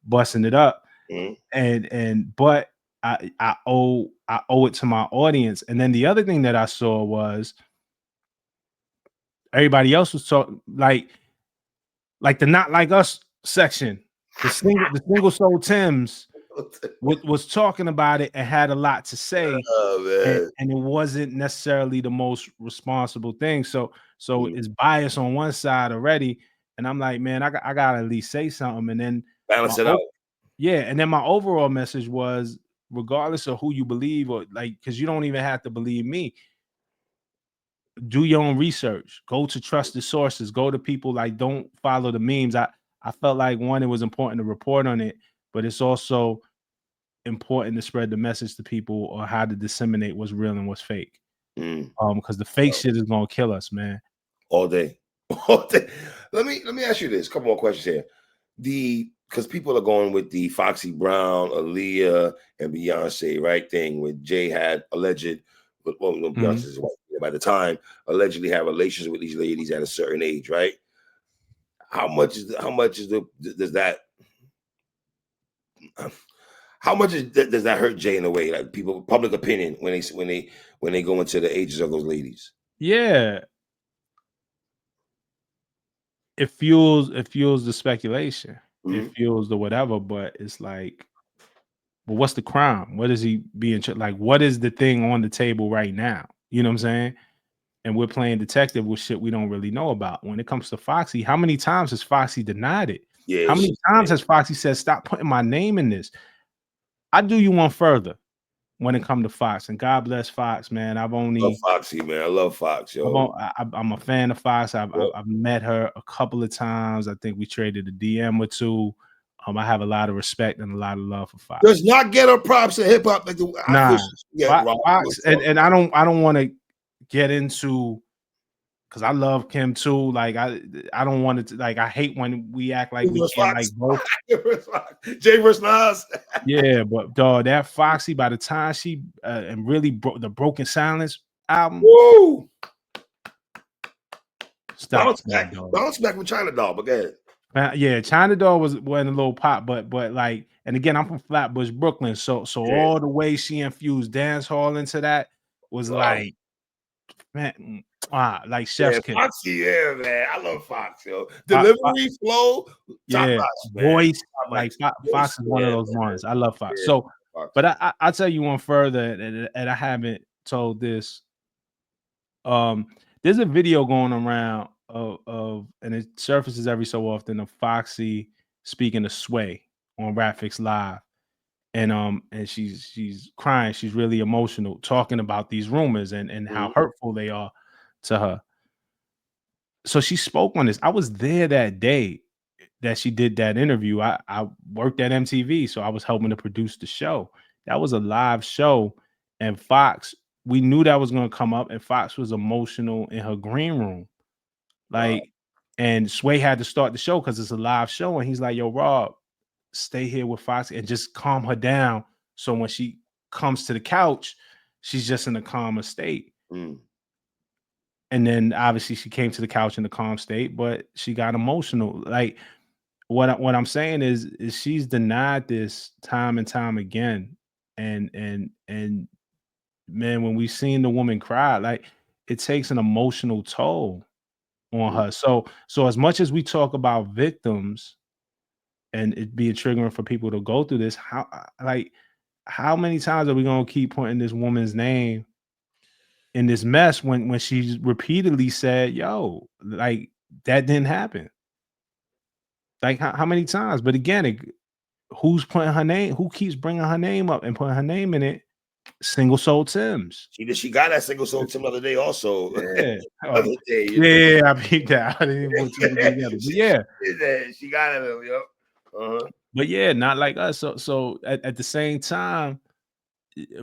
busting it up. But I owe it to my audience. And then the other thing that I saw was everybody else was talking like the Not Like Us section. The single soul Timbs was talking about it and had a lot to say, and it wasn't necessarily the most responsible thing. So it's bias on one side already, and I'm like, man, I gotta at least say something, and then balance it out. Yeah, and then my overall message was, regardless of who you believe, or like, because you don't even have to believe me. Do your own research. Go to trusted sources. Go to people. Like, don't follow the memes. I felt like, one, it was important to report on it, but it's also important to spread the message to people or how to disseminate what's real and what's fake. Because the fake shit is gonna kill us, man. All day. All day. Let me ask you this. Couple more questions here. Because people are going with the Foxy Brown, Aaliyah, and Beyonce, right, thing where Jay had alleged, well, no, Beyonce's wife by the time, allegedly have relations with these ladies at a certain age, right? How much does that hurt Jay in a way, like people, public opinion, when they go into the ages of those ladies? Yeah, it fuels the speculation. It Mhm. fuels the whatever, but it's like, well, what's the crime? What is he being like? What is the thing on the table right now? You know what I'm saying? And we're playing detective with shit we don't really know about. When it comes to Foxy, how many times has Foxy denied it? Yeah, How many times has Foxy said, "Stop putting my name in this"? I do you one further when it comes to Fox, and God bless Fox, man. love Foxy, man. I love Fox, yo. I'm a fan of Fox. Yep. I've met her a couple of times. I think we traded a DM or two. I have a lot of respect and a lot of love for Fox. Does not get her props in hip hop like I feel Fox, and I don't want to get into, because I love Kim too. Like I don't want to, like, I hate when we act like we can't like both. Jay versus Nas. Yeah, but dog, that Foxy, by the time she and really the Broken Silence album, woo, stop, bounce back from China Doll, but go ahead. Yeah, China Doll was in a little pop, but like, and again, I'm from Flatbush, Brooklyn, so all the way she infused dance hall into that was like, man, like chef's kiss. Foxy, yeah, man, I love Fox, yo. Delivery, flow, top notch, voice, man. like Fox is one of those ones. I love Fox. So, but I'll tell you one further, and I haven't told this. There's a video going around of and it surfaces every so often of Foxy speaking to Sway on Rapfix Live, and she's crying, she's really emotional, talking about these rumors and how hurtful they are to her. So she spoke on this. I was there that day that she did that interview. I worked at MTV, so I was helping to produce the show. That was a live show, and Fox, we knew that was going to come up, and Fox was emotional in her green room. Like, and Sway had to start the show because it's a live show, and he's like, "Yo, Rob, stay here with Fox and just calm her down, so when she comes to the couch, she's just in a calmer state." And then obviously she came to the couch in a calm state, but she got emotional. Like, what I'm saying is she's denied this time and time again. And man, when we've seen the woman cry, like, it takes an emotional toll on her. So as much as we talk about victims and it being triggering for people to go through this, how many times are we gonna keep putting this woman's name in this mess when she's repeatedly said, "Yo, like, that didn't happen"? Like, how many times? But again, who's putting her name? Who keeps bringing her name up and putting her name in it? Single Soul Tim's. She got that Single Soul Tim the other day also. Yeah. Other day, yeah, I beat that. I didn't even put two together. But yeah. She got it, yo. But yeah, not like us. So at the same time,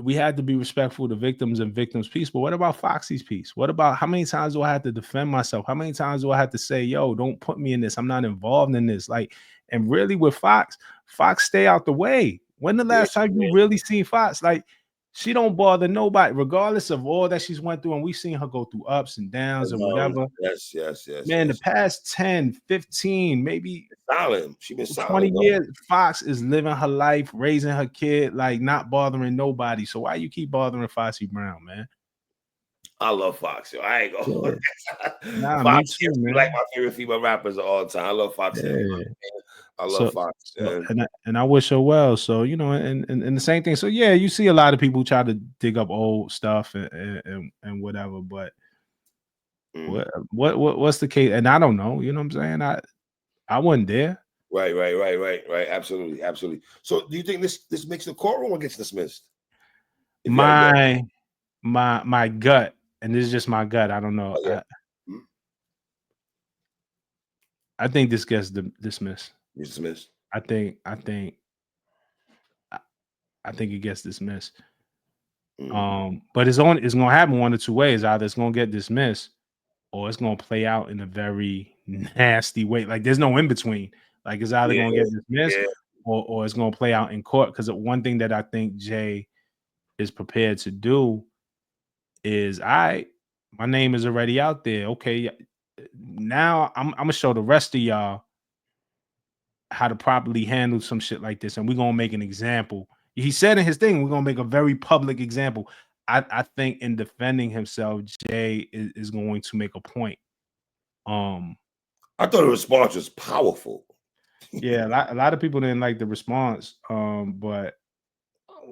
we had to be respectful to victims and victims' peace. But what about Foxy's peace? What about, how many times do I have to defend myself? How many times do I have to say, "Yo, don't put me in this. I'm not involved in this"? Like, and really with Fox, stay out the way. When the last time you really seen Fox? Like, she don't bother nobody, regardless of all that she's went through. And we've seen her go through ups and downs and whatever. Yes. Man, the past 10, 15, maybe silent. She been 20 years, Fox is living her life, raising her kid, like, not bothering nobody. So why you keep bothering Foxy Brown, man? I love Fox, yo. I ain't gonna. Nah, Fox me too, man. like my favorite female rappers of all time. I love Fox. I love Fox. And I wish her well. So, you know, and the same thing. So yeah, you see a lot of people try to dig up old stuff and whatever, but what's the case? And I don't know, you know what I'm saying? I wasn't there. Right. Absolutely. So do you think this makes the courtroom or gets dismissed? My gut, and this is just my gut, I don't know. I think this gets dismissed. Dismissed. I think it gets dismissed. But it's gonna happen one of two ways. Either it's gonna get dismissed or it's gonna play out in a very nasty way. Like, there's no in between. Like, it's either gonna get dismissed or it's gonna play out in court. Because one thing that I think Jay is prepared to do is, my name is already out there. Okay, now I'm gonna show the rest of y'all how to properly handle some shit like this, and we're gonna make an example. He said in his thing, we're gonna make a very public example. I think in defending himself, Jay is going to make a point. I thought the response was powerful. Yeah, a lot of people didn't like the response. But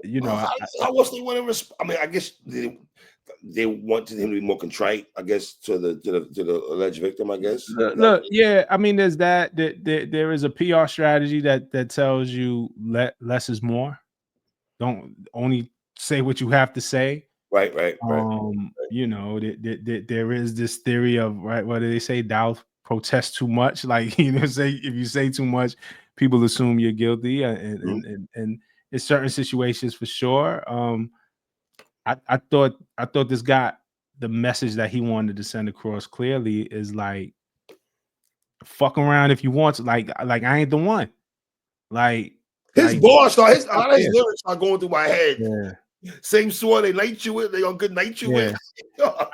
you know, How else they want to respond? I mean, I guess they wanted him to be more contrite. I guess to the alleged victim. I guess. look, yeah. I mean, there's that. There is a PR strategy that tells you less is more. Don't only say what you have to say. Right. You know, there is this theory of, right, what do they say? Thou protest too much. Like, you know, say if you say too much, people assume you're guilty, and in certain situations for sure. I thought this guy, the message that he wanted to send across clearly is like, fuck around if you want to, like I ain't the one. Like His like bars, a lot of his yeah. lyrics are going through my head. Yeah. Same sword they night you with, they gonna good night you with. Yeah.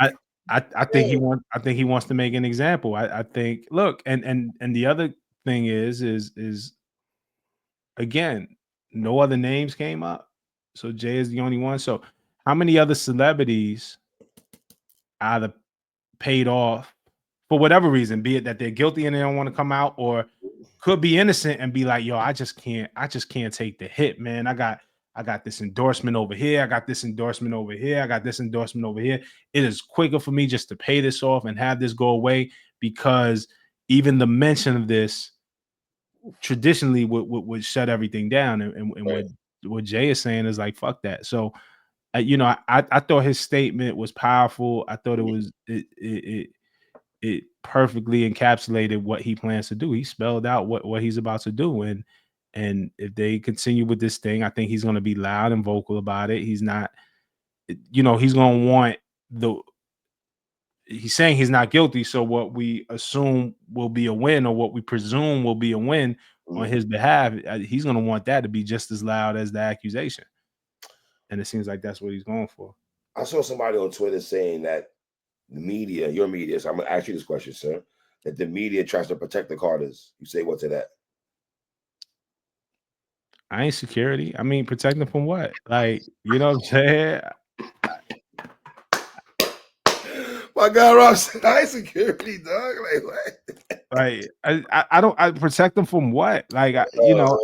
I think he wants to make an example. I think, look, and the other thing is again, no other names came up. So Jay is the only one. So how many other celebrities either paid off for whatever reason, be it that they're guilty and they don't want to come out, or could be innocent and be like, yo, I just can't take the hit, man. I got this endorsement over here. I got this endorsement over here. I got this endorsement over here. It is quicker for me just to pay this off and have this go away, because even the mention of this traditionally would shut everything down. And Right. what Jay is saying is like, fuck that. So, you know, I thought his statement was powerful. I thought it perfectly encapsulated what he plans to do. He spelled out what he's about to do. And if they continue with this thing, I think he's going to be loud and vocal about it. He's not, you know, he's going to want he's saying he's not guilty. So what we assume will be a win, or what we presume will be a win on his behalf, he's going to want that to be just as loud as the accusation. And it seems like that's what he's going for. I saw somebody on Twitter saying that the media, your media, so I'm gonna ask you this question, sir, that the media tries to protect the Carters. You say what to that? I ain't security. I mean, protect them from what? Like, you know what I'm saying? My God, Ross, I ain't security, dog. Like what? Like, I don't. I protect them from what? Like, you know,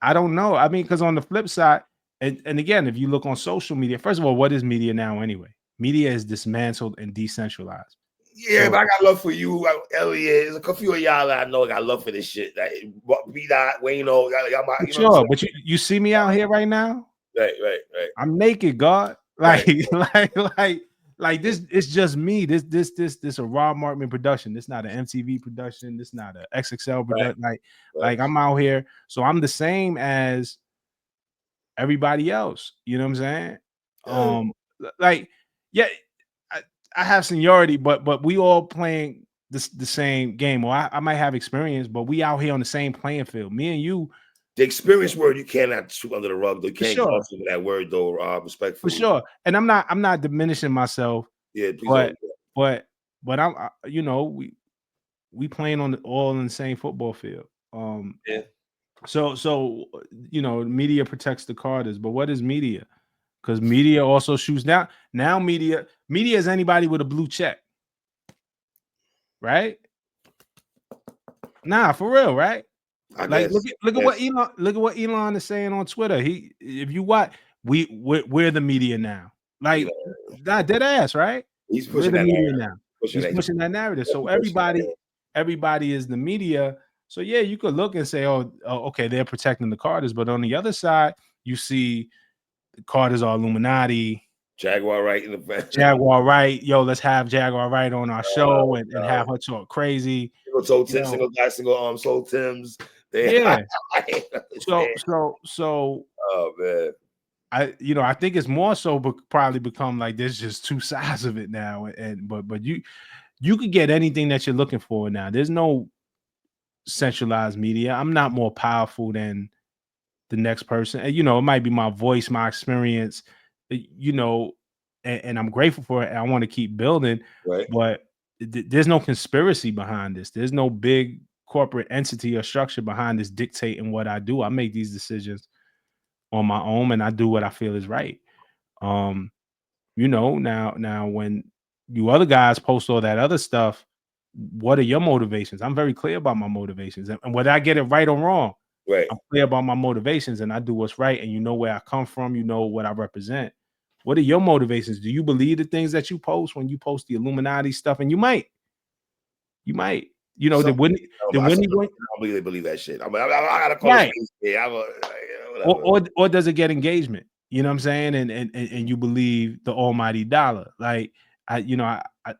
I don't know. I mean, because on the flip side, and again, if you look on social media, first of all, what is media now anyway? Media is dismantled and decentralized. Yeah, So, but I got love for you, Elliot. There's a few of y'all that I know got love for this shit. Like, B-Dot, Wayno, y'all my, you know sure, but you see me out here right now. Right. I'm naked, God. Like, Right. like this. It's just me. This a Rob Markman production. This not an MTV production. This not a XXL production. Like I'm out here, so I'm the same as everybody else. You know what I'm saying? Like, yeah, I have seniority, but we all playing the same game. Or I might have experience, but we out here on the same playing field. Me and you. The experience word you cannot sweep under the rug. You can't Sure. gloss over that word though, respectfully. For sure. And I'm not diminishing myself. Yeah, please But don't. but I'm you know, we playing on all in the same football field. Yeah. So you know, media protects the Carters, but what is media? Because media also shoots down. Now media is anybody with a blue check, right? Nah, for real, right? Like, look at what Elon is saying on Twitter. If you watch, we're the media now. Like, not dead ass, right? He's We're pushing the that media narrative. now. He's pushing that narrative. So everybody is the media. So yeah, you could look and say, oh, okay, they're protecting the Carters, but on the other side, you see the Carters are Illuminati. Jaguar Wright in the back. Jaguar Wright, yo, let's have Jaguar Wright on our show and have her talk crazy. Single guy, Soul Tim's. Yeah. So oh man. I think it's more so probably become like there's just two sides of it now. But you could get anything that you're looking for now. There's no centralized media. I'm not more powerful than the next person. And, you know, it might be my voice, my experience, you know, and I'm grateful for it. And I want to keep building, right. But there's no conspiracy behind this. There's no big corporate entity or structure behind this dictating what I do. I make these decisions on my own, and I do what I feel is right. You know, now when you other guys post all that other stuff, what are your motivations? I'm very clear about my motivations, and whether I get it right or wrong, Right. I'm clear about my motivations, and I do what's right. And you know where I come from. You know what I represent. What are your motivations? Do you believe the things that you post when you post the Illuminati stuff? And you might, you know, Some the I Wendy went don't believe they believe that shit. I gotta call this right. face. Yeah, whatever. Or does it get engagement? You know what I'm saying? And you believe the almighty dollar. Like I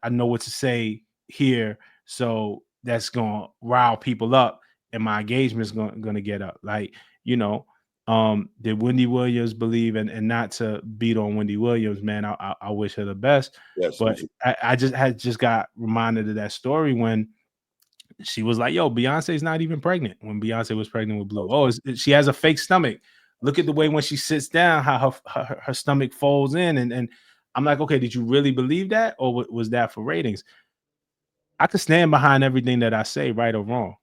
know what to say here, so that's gonna rile people up, and my engagement's gonna get up. Like, did Wendy Williams believe, and not to beat on Wendy Williams, man, I wish her the best. Yes, me But too. I just got reminded of that story when she was like, "Yo, Beyonce's not even pregnant." When Beyonce was pregnant with Blue, she has a fake stomach. Look at the way when she sits down, how her stomach folds in, and I'm like, okay, did you really believe that, or was that for ratings? I could stand behind everything that I say, right or wrong,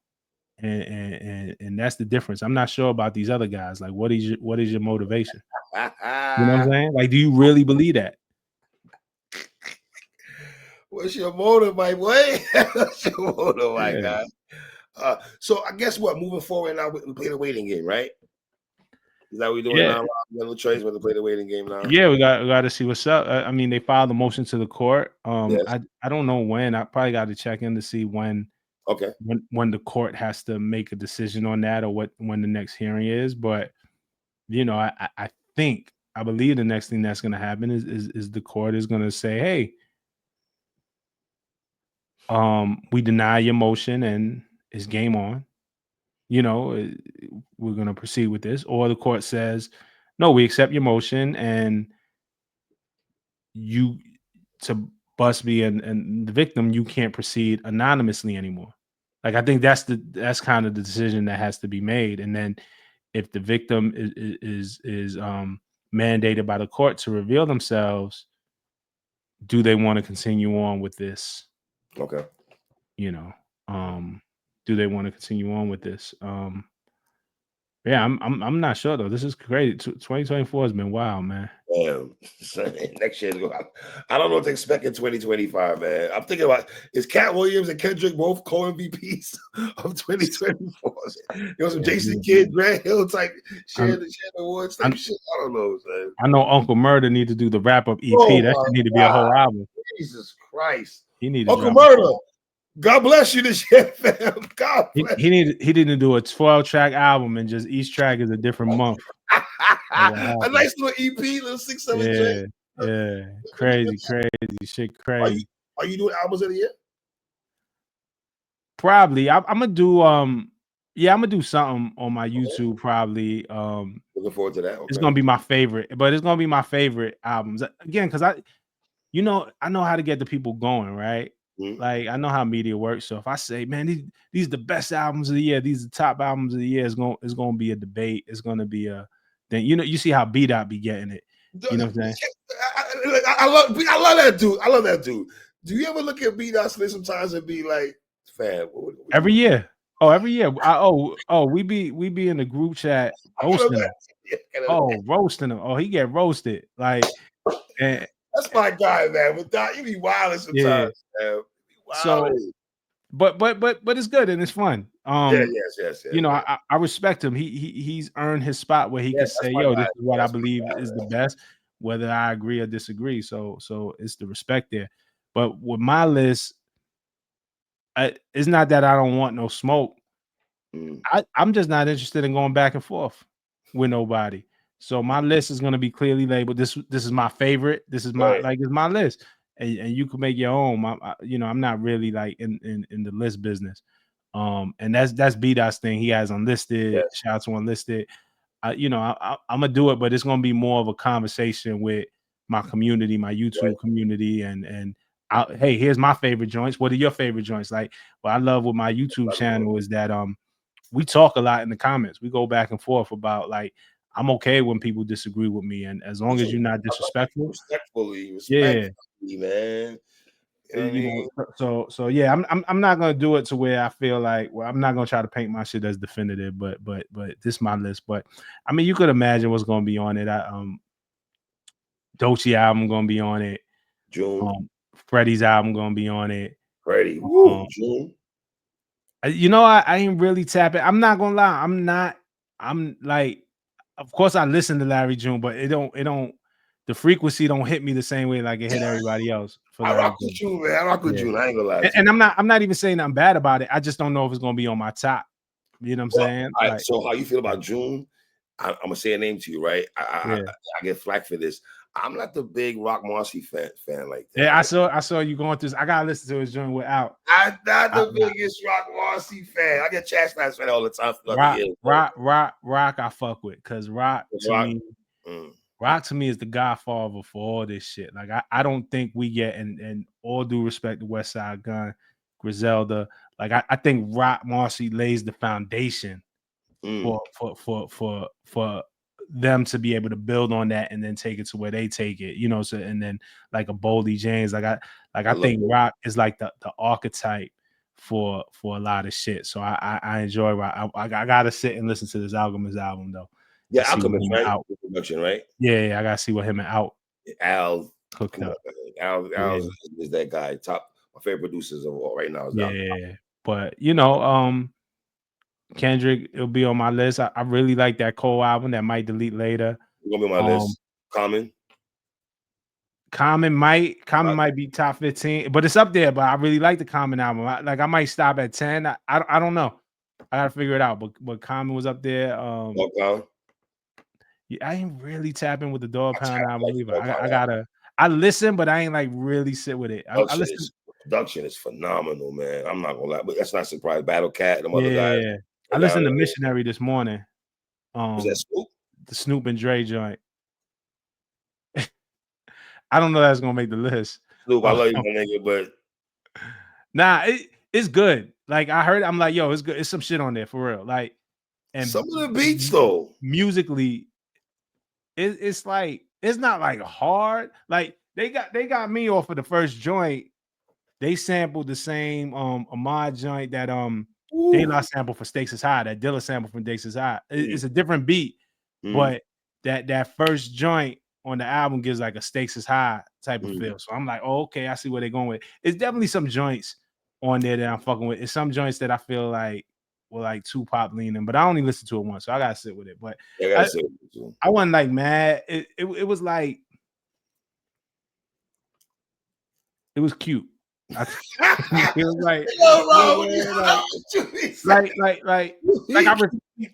and that's the difference. I'm not sure about these other guys. Like, what is your motivation? You know what I'm saying? Like, do you really believe that? What's your motive, my boy? What's your motive, my Yeah. guy? So I guess what? Moving forward now, we play the waiting game, right? Is that what we're doing Yeah. now? We have no choice but to play the waiting game now. Yeah, we got to see what's up. I mean, they filed a motion to the court. Yes. I don't know when. I probably got to check in to see Okay. when the court has to make a decision on that, or when the next hearing is. But I think, I believe the next thing that's going to happen is the court is going to say, hey, we deny your motion and it's game on. We're going to proceed with this, or the court says, no, we accept your motion, and you to Busby and the victim, you can't proceed anonymously anymore. Like, I think that's kind of the decision that has to be made. And then if the victim is mandated by the court to reveal themselves, do they want to continue on with this? Okay. You know, do they want to continue on with this? Yeah, I'm not sure though. This is crazy. 2024 has been wild, man. Damn. Next year's going. I don't know what to expect in 2025, man. I'm thinking about, is Cat Williams and Kendrick both co-MVPs of 2024? Some Yeah, Jason Kidd, Grant Hill type sharing the awards type I, shit. I don't know, man. I know Uncle Murder need to do the wrap up EP. Oh That my should need to be a God. whole album. Jesus Christ. He need to Uncle drop. Murder. God bless you this year, fam. God bless He need to do a 12-track album, and just each track is a different month. A nice little EP, little 6-7 tracks. Yeah, crazy shit, crazy. Are you doing albums of the year? Probably. I'm gonna do I'm gonna do something on my YouTube. Probably. Looking forward to that. Okay. It's gonna be my favorite, but it's gonna be my favorite albums again, because I know how to get the people going, right? Mm-hmm. Like, I know how media works. So if I say, man, these are the best albums of the year, these are the top albums of the year, it's gonna be a debate. It's gonna be a then you see how B-Dot be getting it. You know what I'm saying? I love that dude. I love that dude. Do you ever look at B-Dot's list sometimes and be like, fam, what every year? Oh, every year. We be in the group chat roasting him. Roasting him. Oh, he get roasted. Like, and that's my guy, man. But Dot, you be wilding sometimes, man. So, but it's good and it's fun. Yes. I respect him. He's earned his spot where he can say, "Yo, this is what I believe is the best," whether I agree or disagree. So it's the respect there. But with my list, it's not that I don't want no smoke. I'm just not interested in going back and forth with nobody. So my list is going to be clearly labeled. This is my favorite. This is my it's my list, and you can make your own. I'm not really like in the list business. And that's B-Dot's thing. He has unlisted. Shout out to unlisted. I'm gonna do it, but it's gonna be more of a conversation with my community, my YouTube community, and hey, here's my favorite joints. What are your favorite joints? Like, what I love with my YouTube channel is that we talk a lot in the comments. We go back and forth about, like, I'm okay when people disagree with me, and as long as you're not disrespectful, respectfully, man. So yeah, I'm not gonna do it to where I feel like, well, I'm not gonna try to paint my shit as definitive, but this is my list. But I mean, you could imagine what's gonna be on it. Doechii album gonna be on it. June. Freddie's album gonna be on it. Ready. Woo, June. You know, I ain't really tapping. I'm not gonna lie. I'm like, of course I listen to Larry June, but it don't the frequency don't hit me the same way like it hit everybody else for I Larry rock with June. June, man. I rock with June. I ain't gonna lie to And you. I'm not even saying I'm bad about it. I just don't know if it's gonna be on my top. You know what I'm Well, saying? all right, Like, so how you feel about June? I'm gonna say a name to you, right? yeah. I get flack for this. I'm not the big Rock Marcy fan like that. Yeah, I saw you going through this. I gotta listen to his joint without. I'm not the biggest Rock Marcy fan. I get chastised for that all the time for other years. Rock, I fuck with because Rock, Rock to me is the godfather for all this shit. Like I don't think we get and all due respect to West Side Gun, Griselda. Like I think Rock Marcy lays the foundation for them to be able to build on that and then take it to where they take it, you know. So and then like a Boldy James, I think Rock is like the archetype for a lot of shit. So I enjoy Rock. I gotta sit and listen to this album though. Yeah, Alchemist, right? Production, right? Yeah, I gotta see what him and Out Al cooked up. Al is that guy. Top my favorite producers of all right now. Yeah, but you know, Kendrick, it'll be on my list. I really like that Cole album that might delete later. It's gonna be on my list. Common might be top 15, but it's up there. But I really like the Common album. I might stop at 10. I don't know. I gotta figure it out. But Common was up there. Yeah, I ain't really tapping with the Dog Pound album either. I listen, but I ain't like really sit with it. I listen. Production is phenomenal, man. I'm not gonna lie, but that's not surprised. Battle Cat and the other guys. Yeah. I listened to Missionary this morning. Was that Snoop? The Snoop and Dre joint. I don't know that's gonna make the list. Snoop, I love you, my nigga, but nah, it's good. Like I heard, I'm like, yo, it's good. It's some shit on there for real. Like, and some of the beats though, musically, it's like it's not like hard. Like they got me off of the first joint. They sampled the same Ahmad joint that De La sample for Stakes is High. That Dilla sample from Stakes is High. It's a different beat, but that first joint on the album gives like a Stakes is High type of feel. So I'm like, oh, okay, I see where they're going with. It's definitely some joints on there that I'm fucking with. It's some joints that I feel like were like Tupac leaning, but I only listened to it once, so I gotta sit with it. But I wasn't like mad. It was like it was cute. It was like,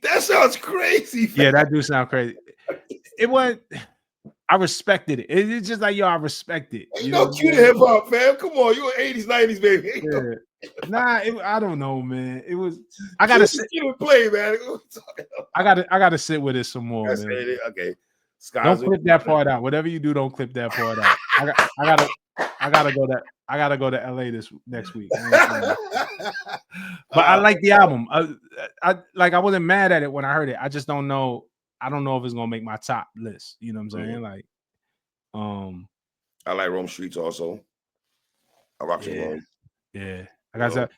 that sounds crazy. Yeah, that do sound crazy. It wasn't. I respected it. It's just like, yo, I respect it. You know, cute hip hop, fam. Come on, you were 80s, 90s, baby. Yeah. Nah, I don't know, man. It was. I gotta sit. Play, man. I gotta sit with it some more, man. Okay. Don't clip that part out. Whatever you do, don't clip that part out. I gotta go to LA this next week. But I like the album. I wasn't mad at it when I heard it. I just don't know. I don't know if it's gonna make my top list. You know what I'm saying? Like, I like Rome Streets also. I rock some Rome. Yeah, I thought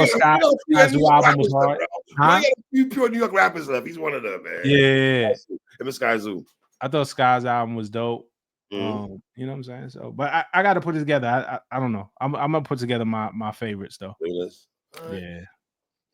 Sky's new album was hard. Huh? We got a few pure New York rappers left. He's one of them, man. Yeah. Him and Sky Zoo. I thought Sky's album was dope. You know what I'm saying? So, but I got to put it together. I don't know. I'm gonna put together my favorites though. Yeah.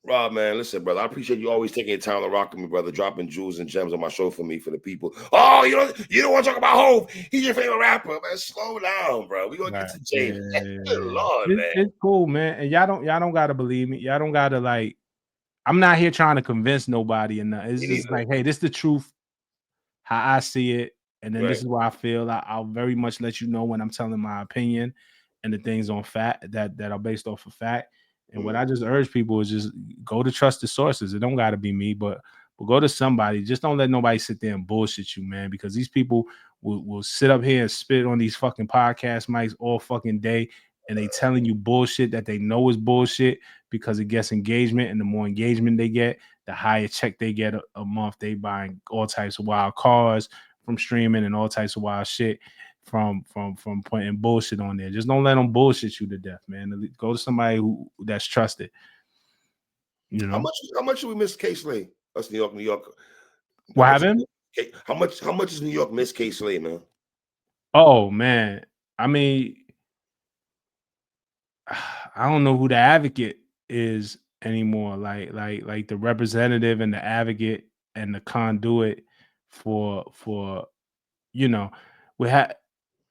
Rob, man, listen, brother. I appreciate you always taking your time to rock with me, brother. Dropping jewels and gems on my show for me, for the people. Oh, you don't want to talk about Hov? He's your favorite rapper, man. Slow down, bro. We gonna get to James. Lord, man. It's cool, man. And y'all don't gotta believe me. Y'all don't gotta like. I'm not here trying to convince nobody, and it's just like, hey, this is the truth, how I see it, and then this is what I feel. I'll very much let you know when I'm telling my opinion and the things on fact that are based off of fact. And what I just urge people is just go to trusted sources. It don't got to be me, but go to somebody. Just don't let nobody sit there and bullshit you, man, because these people will sit up here and spit on these fucking podcast mics all fucking day, and they telling you bullshit that they know is bullshit because it gets engagement, and the more engagement they get, the higher check they get a month. They buying all types of wild cars from streaming and all types of wild shit from putting bullshit on there. Just don't let them bullshit you to death, man. Go to somebody that's trusted. You know how much do we miss K-Slay? Us New York. What happened? How much does New York miss K-Slay, man? Oh man, I mean, I don't know who the advocate is anymore. Like the representative and the advocate and the conduit for you know, we had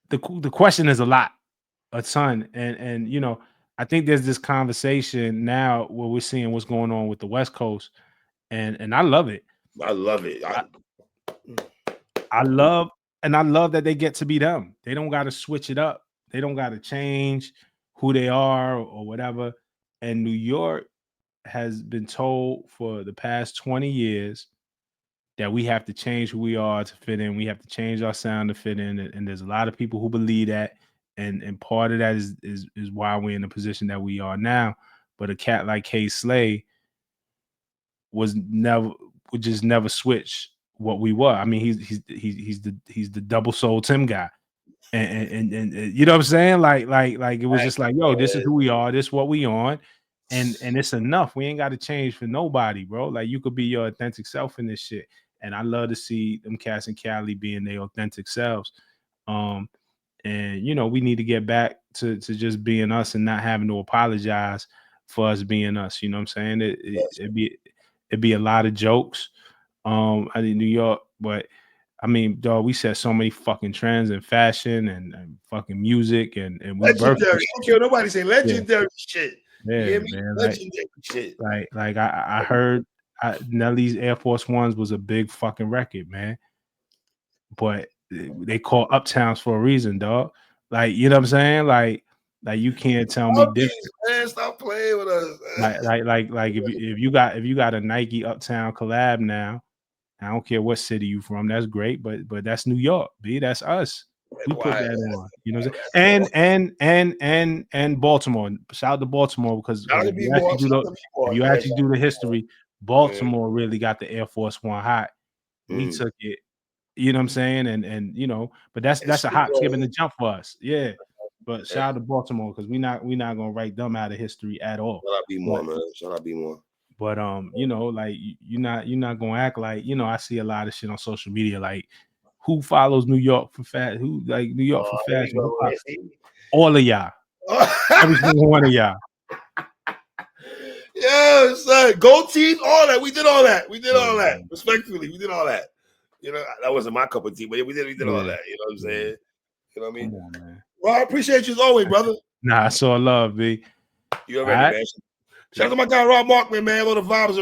the question is a ton, and you know, I think there's this conversation now where we're seeing what's going on with the West Coast, and I love it. I love it. I love I love that they get to be them. They don't got to switch it up. They don't got to change who they are or whatever. And New York has been told for the past 20 years that we have to change who we are to fit in. We have to change our sound to fit in. And there's a lot of people who believe that. And part of that is why we're in the position that we are now. But a cat like K Slay would just never switch what we were. I mean, he's the double soul Tim guy. And you know what I'm saying? Like it was just like, yo, this is who we are, this is what we on. And it's enough. We ain't got to change for nobody, bro. Like you could be your authentic self in this shit. And I love to see them cats in Cali being their authentic selves. And you know, we need to get back to just being us and not having to apologize for us being us. You know what I'm saying? It'd be a lot of jokes. I think New York, but I mean, dog, we set so many fucking trends in fashion and fucking music and we birthed. Legendary. I don't care what nobody say. Legendary shit. Yeah, you hear me? man. Legendary shit. Like I heard Nelly's Air Force Ones was a big fucking record, man. But they call Uptowns for a reason, dog. Like, you know what I'm saying? Like you can't tell me different. Man, stop playing with us. Like if you got a Nike Uptown collab now, I don't care what city you from. That's great, but that's New York, B. That's us. We put that on. You know what I'm saying? And Baltimore. Shout out to Baltimore because if you actually do the history, Baltimore really got the Air Force One hot. We took it. You know what I'm saying? And you know, but that's a hop, skip, and a jump for us. Yeah. But shout out to Baltimore because we're not gonna write them out of history at all. Shout out be more, man. Shout out be more. But you know, like you're not gonna act like, you know, I see a lot of shit on social media like who follows New York for fashion, who like New York for fashion. All of y'all. Every single one of y'all. Yeah, son. Gold teeth, all that. We did all that. Respectfully, we did all that. You know, that wasn't my cup of tea, but we did all that. You know what I'm saying? You know what I mean? Come on, man. Well, I appreciate you as always, brother. Nah, I saw love, B. You already, man. Shout out to my guy Rob Markman, man. All the vibes.